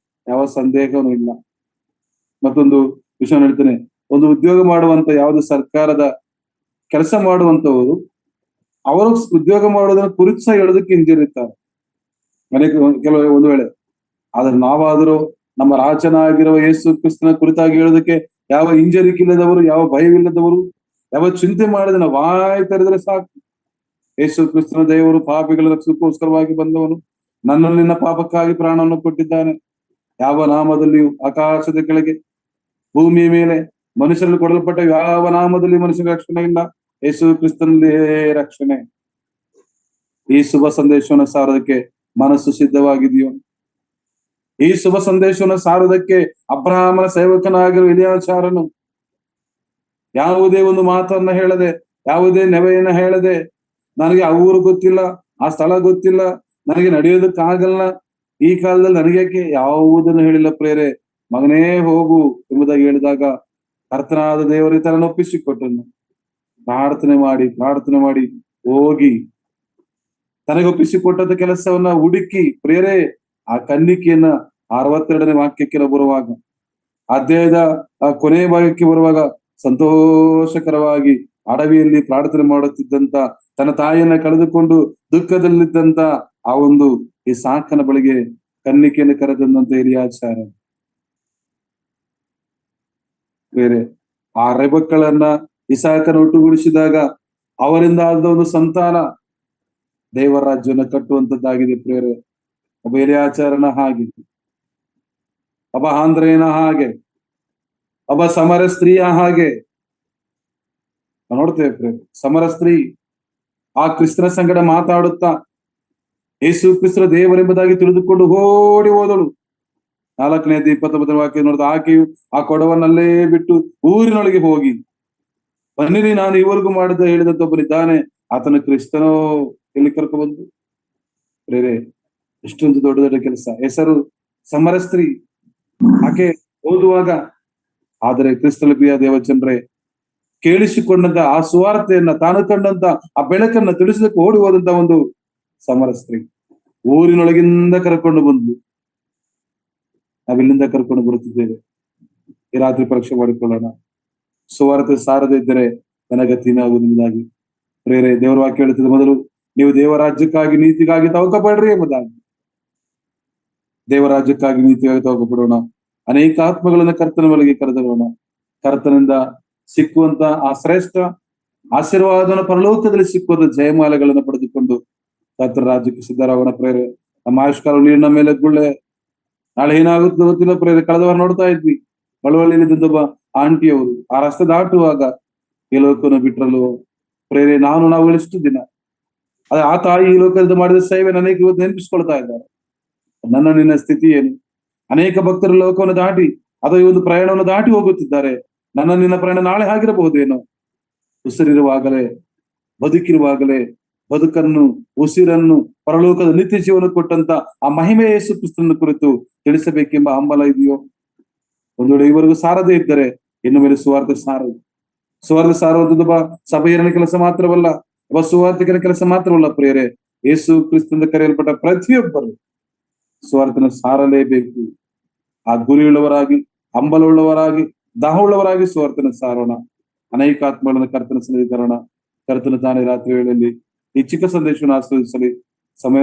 ಯಾವ ಸಂದೇಹವೂ ಇಲ್ಲ. ಮತ್ತೊಂದು ವಿಷಯ ಹೇಳ್ತೇನೆ, ಒಂದು ಉದ್ಯೋಗ ಮಾಡುವಂತ ಯಾವುದು ಸರ್ಕಾರದ ಕೆಲಸ ಮಾಡುವಂತವರು, ಅವರು ಉದ್ಯೋಗ ಮಾಡುವುದನ್ನು ಕುರಿತು ಸಹ ಹೇಳೋದಕ್ಕೆ ಹಿಂದಿರುತ್ತಾರೆ ಕೆಲವು ಒಂದು ವೇಳೆ. ಆದ್ರೆ ನಾವಾದರೂ ನಮ್ಮ ರಾಜನಾಗಿರುವ ಯೇಸು ಕ್ರಿಸ್ತನ ಕುರಿತಾಗಿ ಹೇಳೋದಕ್ಕೆ ಯಾವ ಹಿಂಜರಿಕಿಲ್ಲದವರು, ಯಾವ ಭಯವಿಲ್ಲದವರು, ಯಾವ ಚಿಂತೆ ಮಾಡಿದ ನಾವು ವಾಯ್ ತೆರೆದ್ರೆ ಸಾಕು. ಯೇಸು ಕ್ರಿಸ್ತನ ದೇವರು ಪಾಪಿಗಳ ರಕ್ಷಣಕ್ಕೋಸ್ಕರವಾಗಿ ಬಂದವನು, ನನ್ನಲ್ಲಿ ನಿನ್ನ ಪಾಪಕ್ಕಾಗಿ ಪ್ರಾಣವನ್ನು ಕೊಟ್ಟಿದ್ದಾನೆ. ಯಾವ ನಾಮದಲ್ಲಿಯೂ ಆಕಾಶದ ಕೆಳಗೆ ಭೂಮಿಯ ಮೇಲೆ ಮನುಷ್ಯರಲ್ಲಿ ಕೊಡಲ್ಪಟ್ಟ ಯಾವ ನಾಮದಲ್ಲಿ ಮನುಷ್ಯನ ರಕ್ಷಣೆ ಇಲ್ಲ, ಯೇಸು ಕ್ರಿಸ್ತನಲ್ಲೇ ರಕ್ಷಣೆ. ಈ ಶುಭ ಸಂದೇಶವನ್ನು ಸಾರೋದಕ್ಕೆ ಮನಸ್ಸು ಸಿದ್ಧವಾಗಿದೆಯೋ? ಈ ಶುಭ ಸಂದೇಶವನ್ನು ಸಾರುವುದಕ್ಕೆ ಅಬ್ರಹಾಮನ ಸೇವಕನಾಗಿರುವ ಎಲಿಯಾಚಾರನು ಯಾವುದೇ ಒಂದು ಮಾತನ್ನ ಹೇಳದೆ, ಯಾವುದೇ ನೆವೆಯನ್ನ ಹೇಳದೆ, ನನಗೆ ಆ ಊರು ಗೊತ್ತಿಲ್ಲ, ಆ ಸ್ಥಳ ಗೊತ್ತಿಲ್ಲ, ನನಗೆ ನಡೆಯೋದಕ್ಕಾಗಲ್ಲ, ಈ ಕಾಲದಲ್ಲಿ ನನಗೇಕೆ, ಯಾವುದನ್ನು ಹೇಳಿಲ್ಲ ಪ್ರೇರೆ. ಮಗನೇ ಹೋಗು ಎಂಬುದಾಗಿ ಹೇಳಿದಾಗ ಕರ್ತನಾದ ದೇವರು ತನ್ನ ಒಪ್ಪಿಸಿಕೊಟ್ಟನು. ಪ್ರಾರ್ಥನೆ ಮಾಡಿ ಹೋಗಿ ತನಗೆ ಒಪ್ಪಿಸಿಕೊಟ್ಟಂತ ಕೆಲಸವನ್ನ ಹುಡುಕಿ ಪ್ರೇರೆ ಆ ಕನ್ನಿಕೆಯನ್ನ 62ನೇ ವಾಕ್ಯಕ್ಕೆ ಬರುವಾಗ, ಅಧ್ಯಾಯದ ಕೊನೆಯ ಭಾಗಕ್ಕೆ ಬರುವಾಗ, ಸಂತೋಷಕರವಾಗಿ ಅಡವಿಯಲ್ಲಿ ಪ್ರಾರ್ಥನೆ ಮಾಡುತ್ತಿದ್ದಂತ, ತನ್ನ ತಾಯಿಯನ್ನ ಕಳೆದುಕೊಂಡು ದುಃಖದಲ್ಲಿದ್ದಂತ ಆ ಒಂದು ಈ ಸಾಕನ ಬಳಿಗೆ ಕನ್ನಿಕೆಯನ್ನು ಕರೆದಂತ ಎಲಿಯಾಚಾರ ಬೇರೆ. ಆ ರೆಬಕ್ಕಳನ್ನ ಇಸಾಕನ ಒಟ್ಟುಗೂಡಿಸಿದಾಗ ಅವರಿಂದ ಆದ ಒಂದು ಸಂತಾನ ದೇವರ ರಾಜ್ಯವನ್ನು ಕಟ್ಟುವಂತದ್ದಾಗಿದೆ ಪ್ರೇರೆ. ಒಬ್ಬ ಎಲಿಯಾಚಾರನ ಹಾಗೆ, ಒಬ್ಬ ಆಂಧ್ರೇಯನ ಹಾಗೆ, ಒಬ್ಬ ಸಮರ ಸ್ತ್ರೀಯ ಹಾಗೆ ನೋಡ್ತೇವೆ ಪ್ರೇರೆ. ಸಮರ ಸ್ತ್ರೀ ಆ ಕ್ರಿಸ್ತನ ಸಂಗಡ ಮಾತಾಡುತ್ತಾ ಯೇಸು ಕ್ರಿಸ್ತರ ದೇವರೆಂಬುದಾಗಿ ತಿಳಿದುಕೊಂಡು ಓಡಿ ಹೋದಳು. 4ನೇ 29ನೇ ವಾಕ್ಯ ನೋಡಿದ ಆಕೆಯು ಆ ಕೊಡವನ್ನಲ್ಲೇ ಬಿಟ್ಟು ಊರಿನೊಳಗೆ ಹೋಗಿ, ಬನ್ನಿರಿ, ನಾನು ಇವರೆಗೂ ಹೇಳಿದಂತ ಒಬ್ಬನಿದ್ದಾನೆ, ಆತನ ಕ್ರಿಸ್ತನೋ ಎಲ್ಲಿ ಕರ್ಕೊಂಡ್ಬಂದು. ಬೇರೆ ಎಷ್ಟೊಂದು ದೊಡ್ಡ ದೊಡ್ಡ ಕೆಲಸ. ಹೆಸರು ಸಮರಸ್ತ್ರೀ, ಆಕೆ ಓದುವಾಗ. ಆದರೆ ಕ್ರಿಸ್ತನ ಪ್ರಿಯ ದೇವಚಂದ್ರೆ, ಕೇಳಿಸಿಕೊಂಡಂತ ಆ ಸುವಾರ್ತೆಯನ್ನ, ತಾನು ಕಂಡಂತ ಆ ಬೆಳಕನ್ನ ತಿಳಿಸಲಿಕ್ಕೆ ಓಡಿ ಹೋದಂತ ಒಂದು ಸಮರಸ್ತ್ರೀ ಊರಿನೊಳಗಿಂದ ಕರ್ಕೊಂಡು ಬಂದು ನಾವಿಲ್ಲಿಂದ ಕರ್ಕೊಂಡು ಬರುತ್ತಿದ್ದೇವೆ. ಈ ರಾತ್ರಿ ಪರೀಕ್ಷೆ ಮಾಡಿಕೊಳ್ಳೋಣ. ಸುವಾರ್ತೆ ಸಾರದೇ ಇದ್ದರೆ ನನಗತಿನಾಗುವುದಾಗಿ. ಪ್ರೇರೆ, ದೇವರ ವಾಕ್ಯ ಹೇಳುತ್ತದೆ, ಮೊದಲು ನೀವು ದೇವರಾಜ್ಯಕ್ಕಾಗಿ ನೀತಿಗಾಗಿ ತವಕಪಡ್ರಿ ಎಂಬುದಾಗಿ. ದೇವರಾಜ್ಯಕ್ಕಾಗಿ ನೀತಿಗಾಗಿ ತವಕಪಡೋಣ. ಅನೇಕ ಆತ್ಮಗಳನ್ನ ಕರ್ತನ ಬಳಿಗೆ ಕರೆದರೋಣ. ಕರ್ತನಿಂದ ಸಿಕ್ಕುವಂತ ಆ ಶ್ರೇಷ್ಠ ಆಶೀರ್ವಾದನ ಪರಲೋಕದಲ್ಲಿ ಸಿಕ್ಕುವಂತ ಜಯಮಾಲೆಗಳನ್ನು ಪಡೆದುಕೊಂಡು ಕರ್ತನ ರಾಜ್ಯಕ್ಕೆ ಸಿದ್ಧರಾಗೋಣ. ಪ್ರೇರೆ, ನಮ್ಮ ಆಯುಷ್ಕಾಲ ನೀರಿನ ಮೇಲೆ ಗುಳ್ಳೆ. ನಾಳೆ ಏನಾಗುತ್ತೆ ಗೊತ್ತಿಲ್ಲ ಪ್ರೇರೆ. ಕಳೆದ ವಾರ ನೋಡ್ತಾ ಇದ್ವಿ, ಬಳುವಳ್ಳಿಯಲ್ಲಿದ್ದೊಬ್ಬ ಆಂಟಿಯವರು ಆ ರಸ್ತೆ ದಾಟುವಾಗ ಈ ಲೋಕವನ್ನು ಬಿಟ್ರಲು. ಪ್ರೇರೆ, ನಾವು ಎಷ್ಟು ದಿನ ಆ ತಾಯಿ ಈ ಲೋಕದಿಂದ ಮಾಡಿದ ಸೇವೆ ನನಗೆ ಇವತ್ತು ನೆನಪಿಸ್ಕೊಳ್ತಾ ಇದ್ದಾರೆ. ನಿನ್ನ ಸ್ಥಿತಿ ಏನು? ಅನೇಕ ಭಕ್ತರು ಲೋಕವನ್ನು ದಾಟಿ ಅಥವಾ ಈ ಒಂದು ಪ್ರಯಾಣವನ್ನು ದಾಟಿ ಹೋಗುತ್ತಿದ್ದಾರೆ. ನಿನ್ನ ಪ್ರಯಾಣ ನಾಳೆ ಆಗಿರಬಹುದೇನೋ. ಉಸಿರಿರುವಾಗಲೇ, ಬದುಕಿರುವಾಗಲೇ ಬದುಕನ್ನು, ಉಸಿರನ್ನು, ಪರಲೋಕದ ನಿತ್ಯ ಜೀವನ ಕೊಟ್ಟಂತ ಆ ಮಹಿಮೆ ಯೇಸು ಕ್ರಿಸ್ತನ ಕುರಿತು ತಿಳಿಸಬೇಕೆಂಬ ಹಂಬಲ ಇದೆಯೋ? ಒಂದು ವೇಳೆ ಇವರೆಗೂ ಸಾರದೇ ಇದ್ದರೆ ಇನ್ನು ಮೇಲೆ ಸುವಾರ್ತೆ ಸಾರುವಂತದ್ದು ಸಭೆಯರನ ಕೆಲಸ ಮಾತ್ರವಲ್ಲ, ಒಬ್ಬ ಸುವಾರ್ತಿಕನ ಕೆಲಸ ಮಾತ್ರವಲ್ಲ ಪ್ರಿಯರೇ. ಯೇಸು ಕ್ರಿಸ್ತನಿಂದ ಕರೆಯಲ್ಪಟ್ಟ ಪ್ರತಿಯೊಬ್ಬರು ಸುವಾರ್ತೆನ ಸಾರಲೇಬೇಕು. ಆ ಗುರಿಯುಳ್ಳವರಾಗಿ, ಹಂಬಲವುಳ್ಳವರಾಗಿ, ದಾಹವುಳ್ಳವರಾಗಿ ಸುವಾರ್ತೆನ ಸಾರೋಣ. ಅನೇಕ ಆತ್ಮಗಳನ್ನು ಕರ್ತನ ಸನ್ನಿಧಿ ತರೋಣ. ಕರ್ತನ ತಾನೇ ರಾತ್ರಿ ವೇಳೆಯಲ್ಲಿ ಈ ಚಿಕ್ಕ ಸಂದೇಶವನ್ನು ಆಸ್ವಾದಿಸಲಿ. ಸಮಯ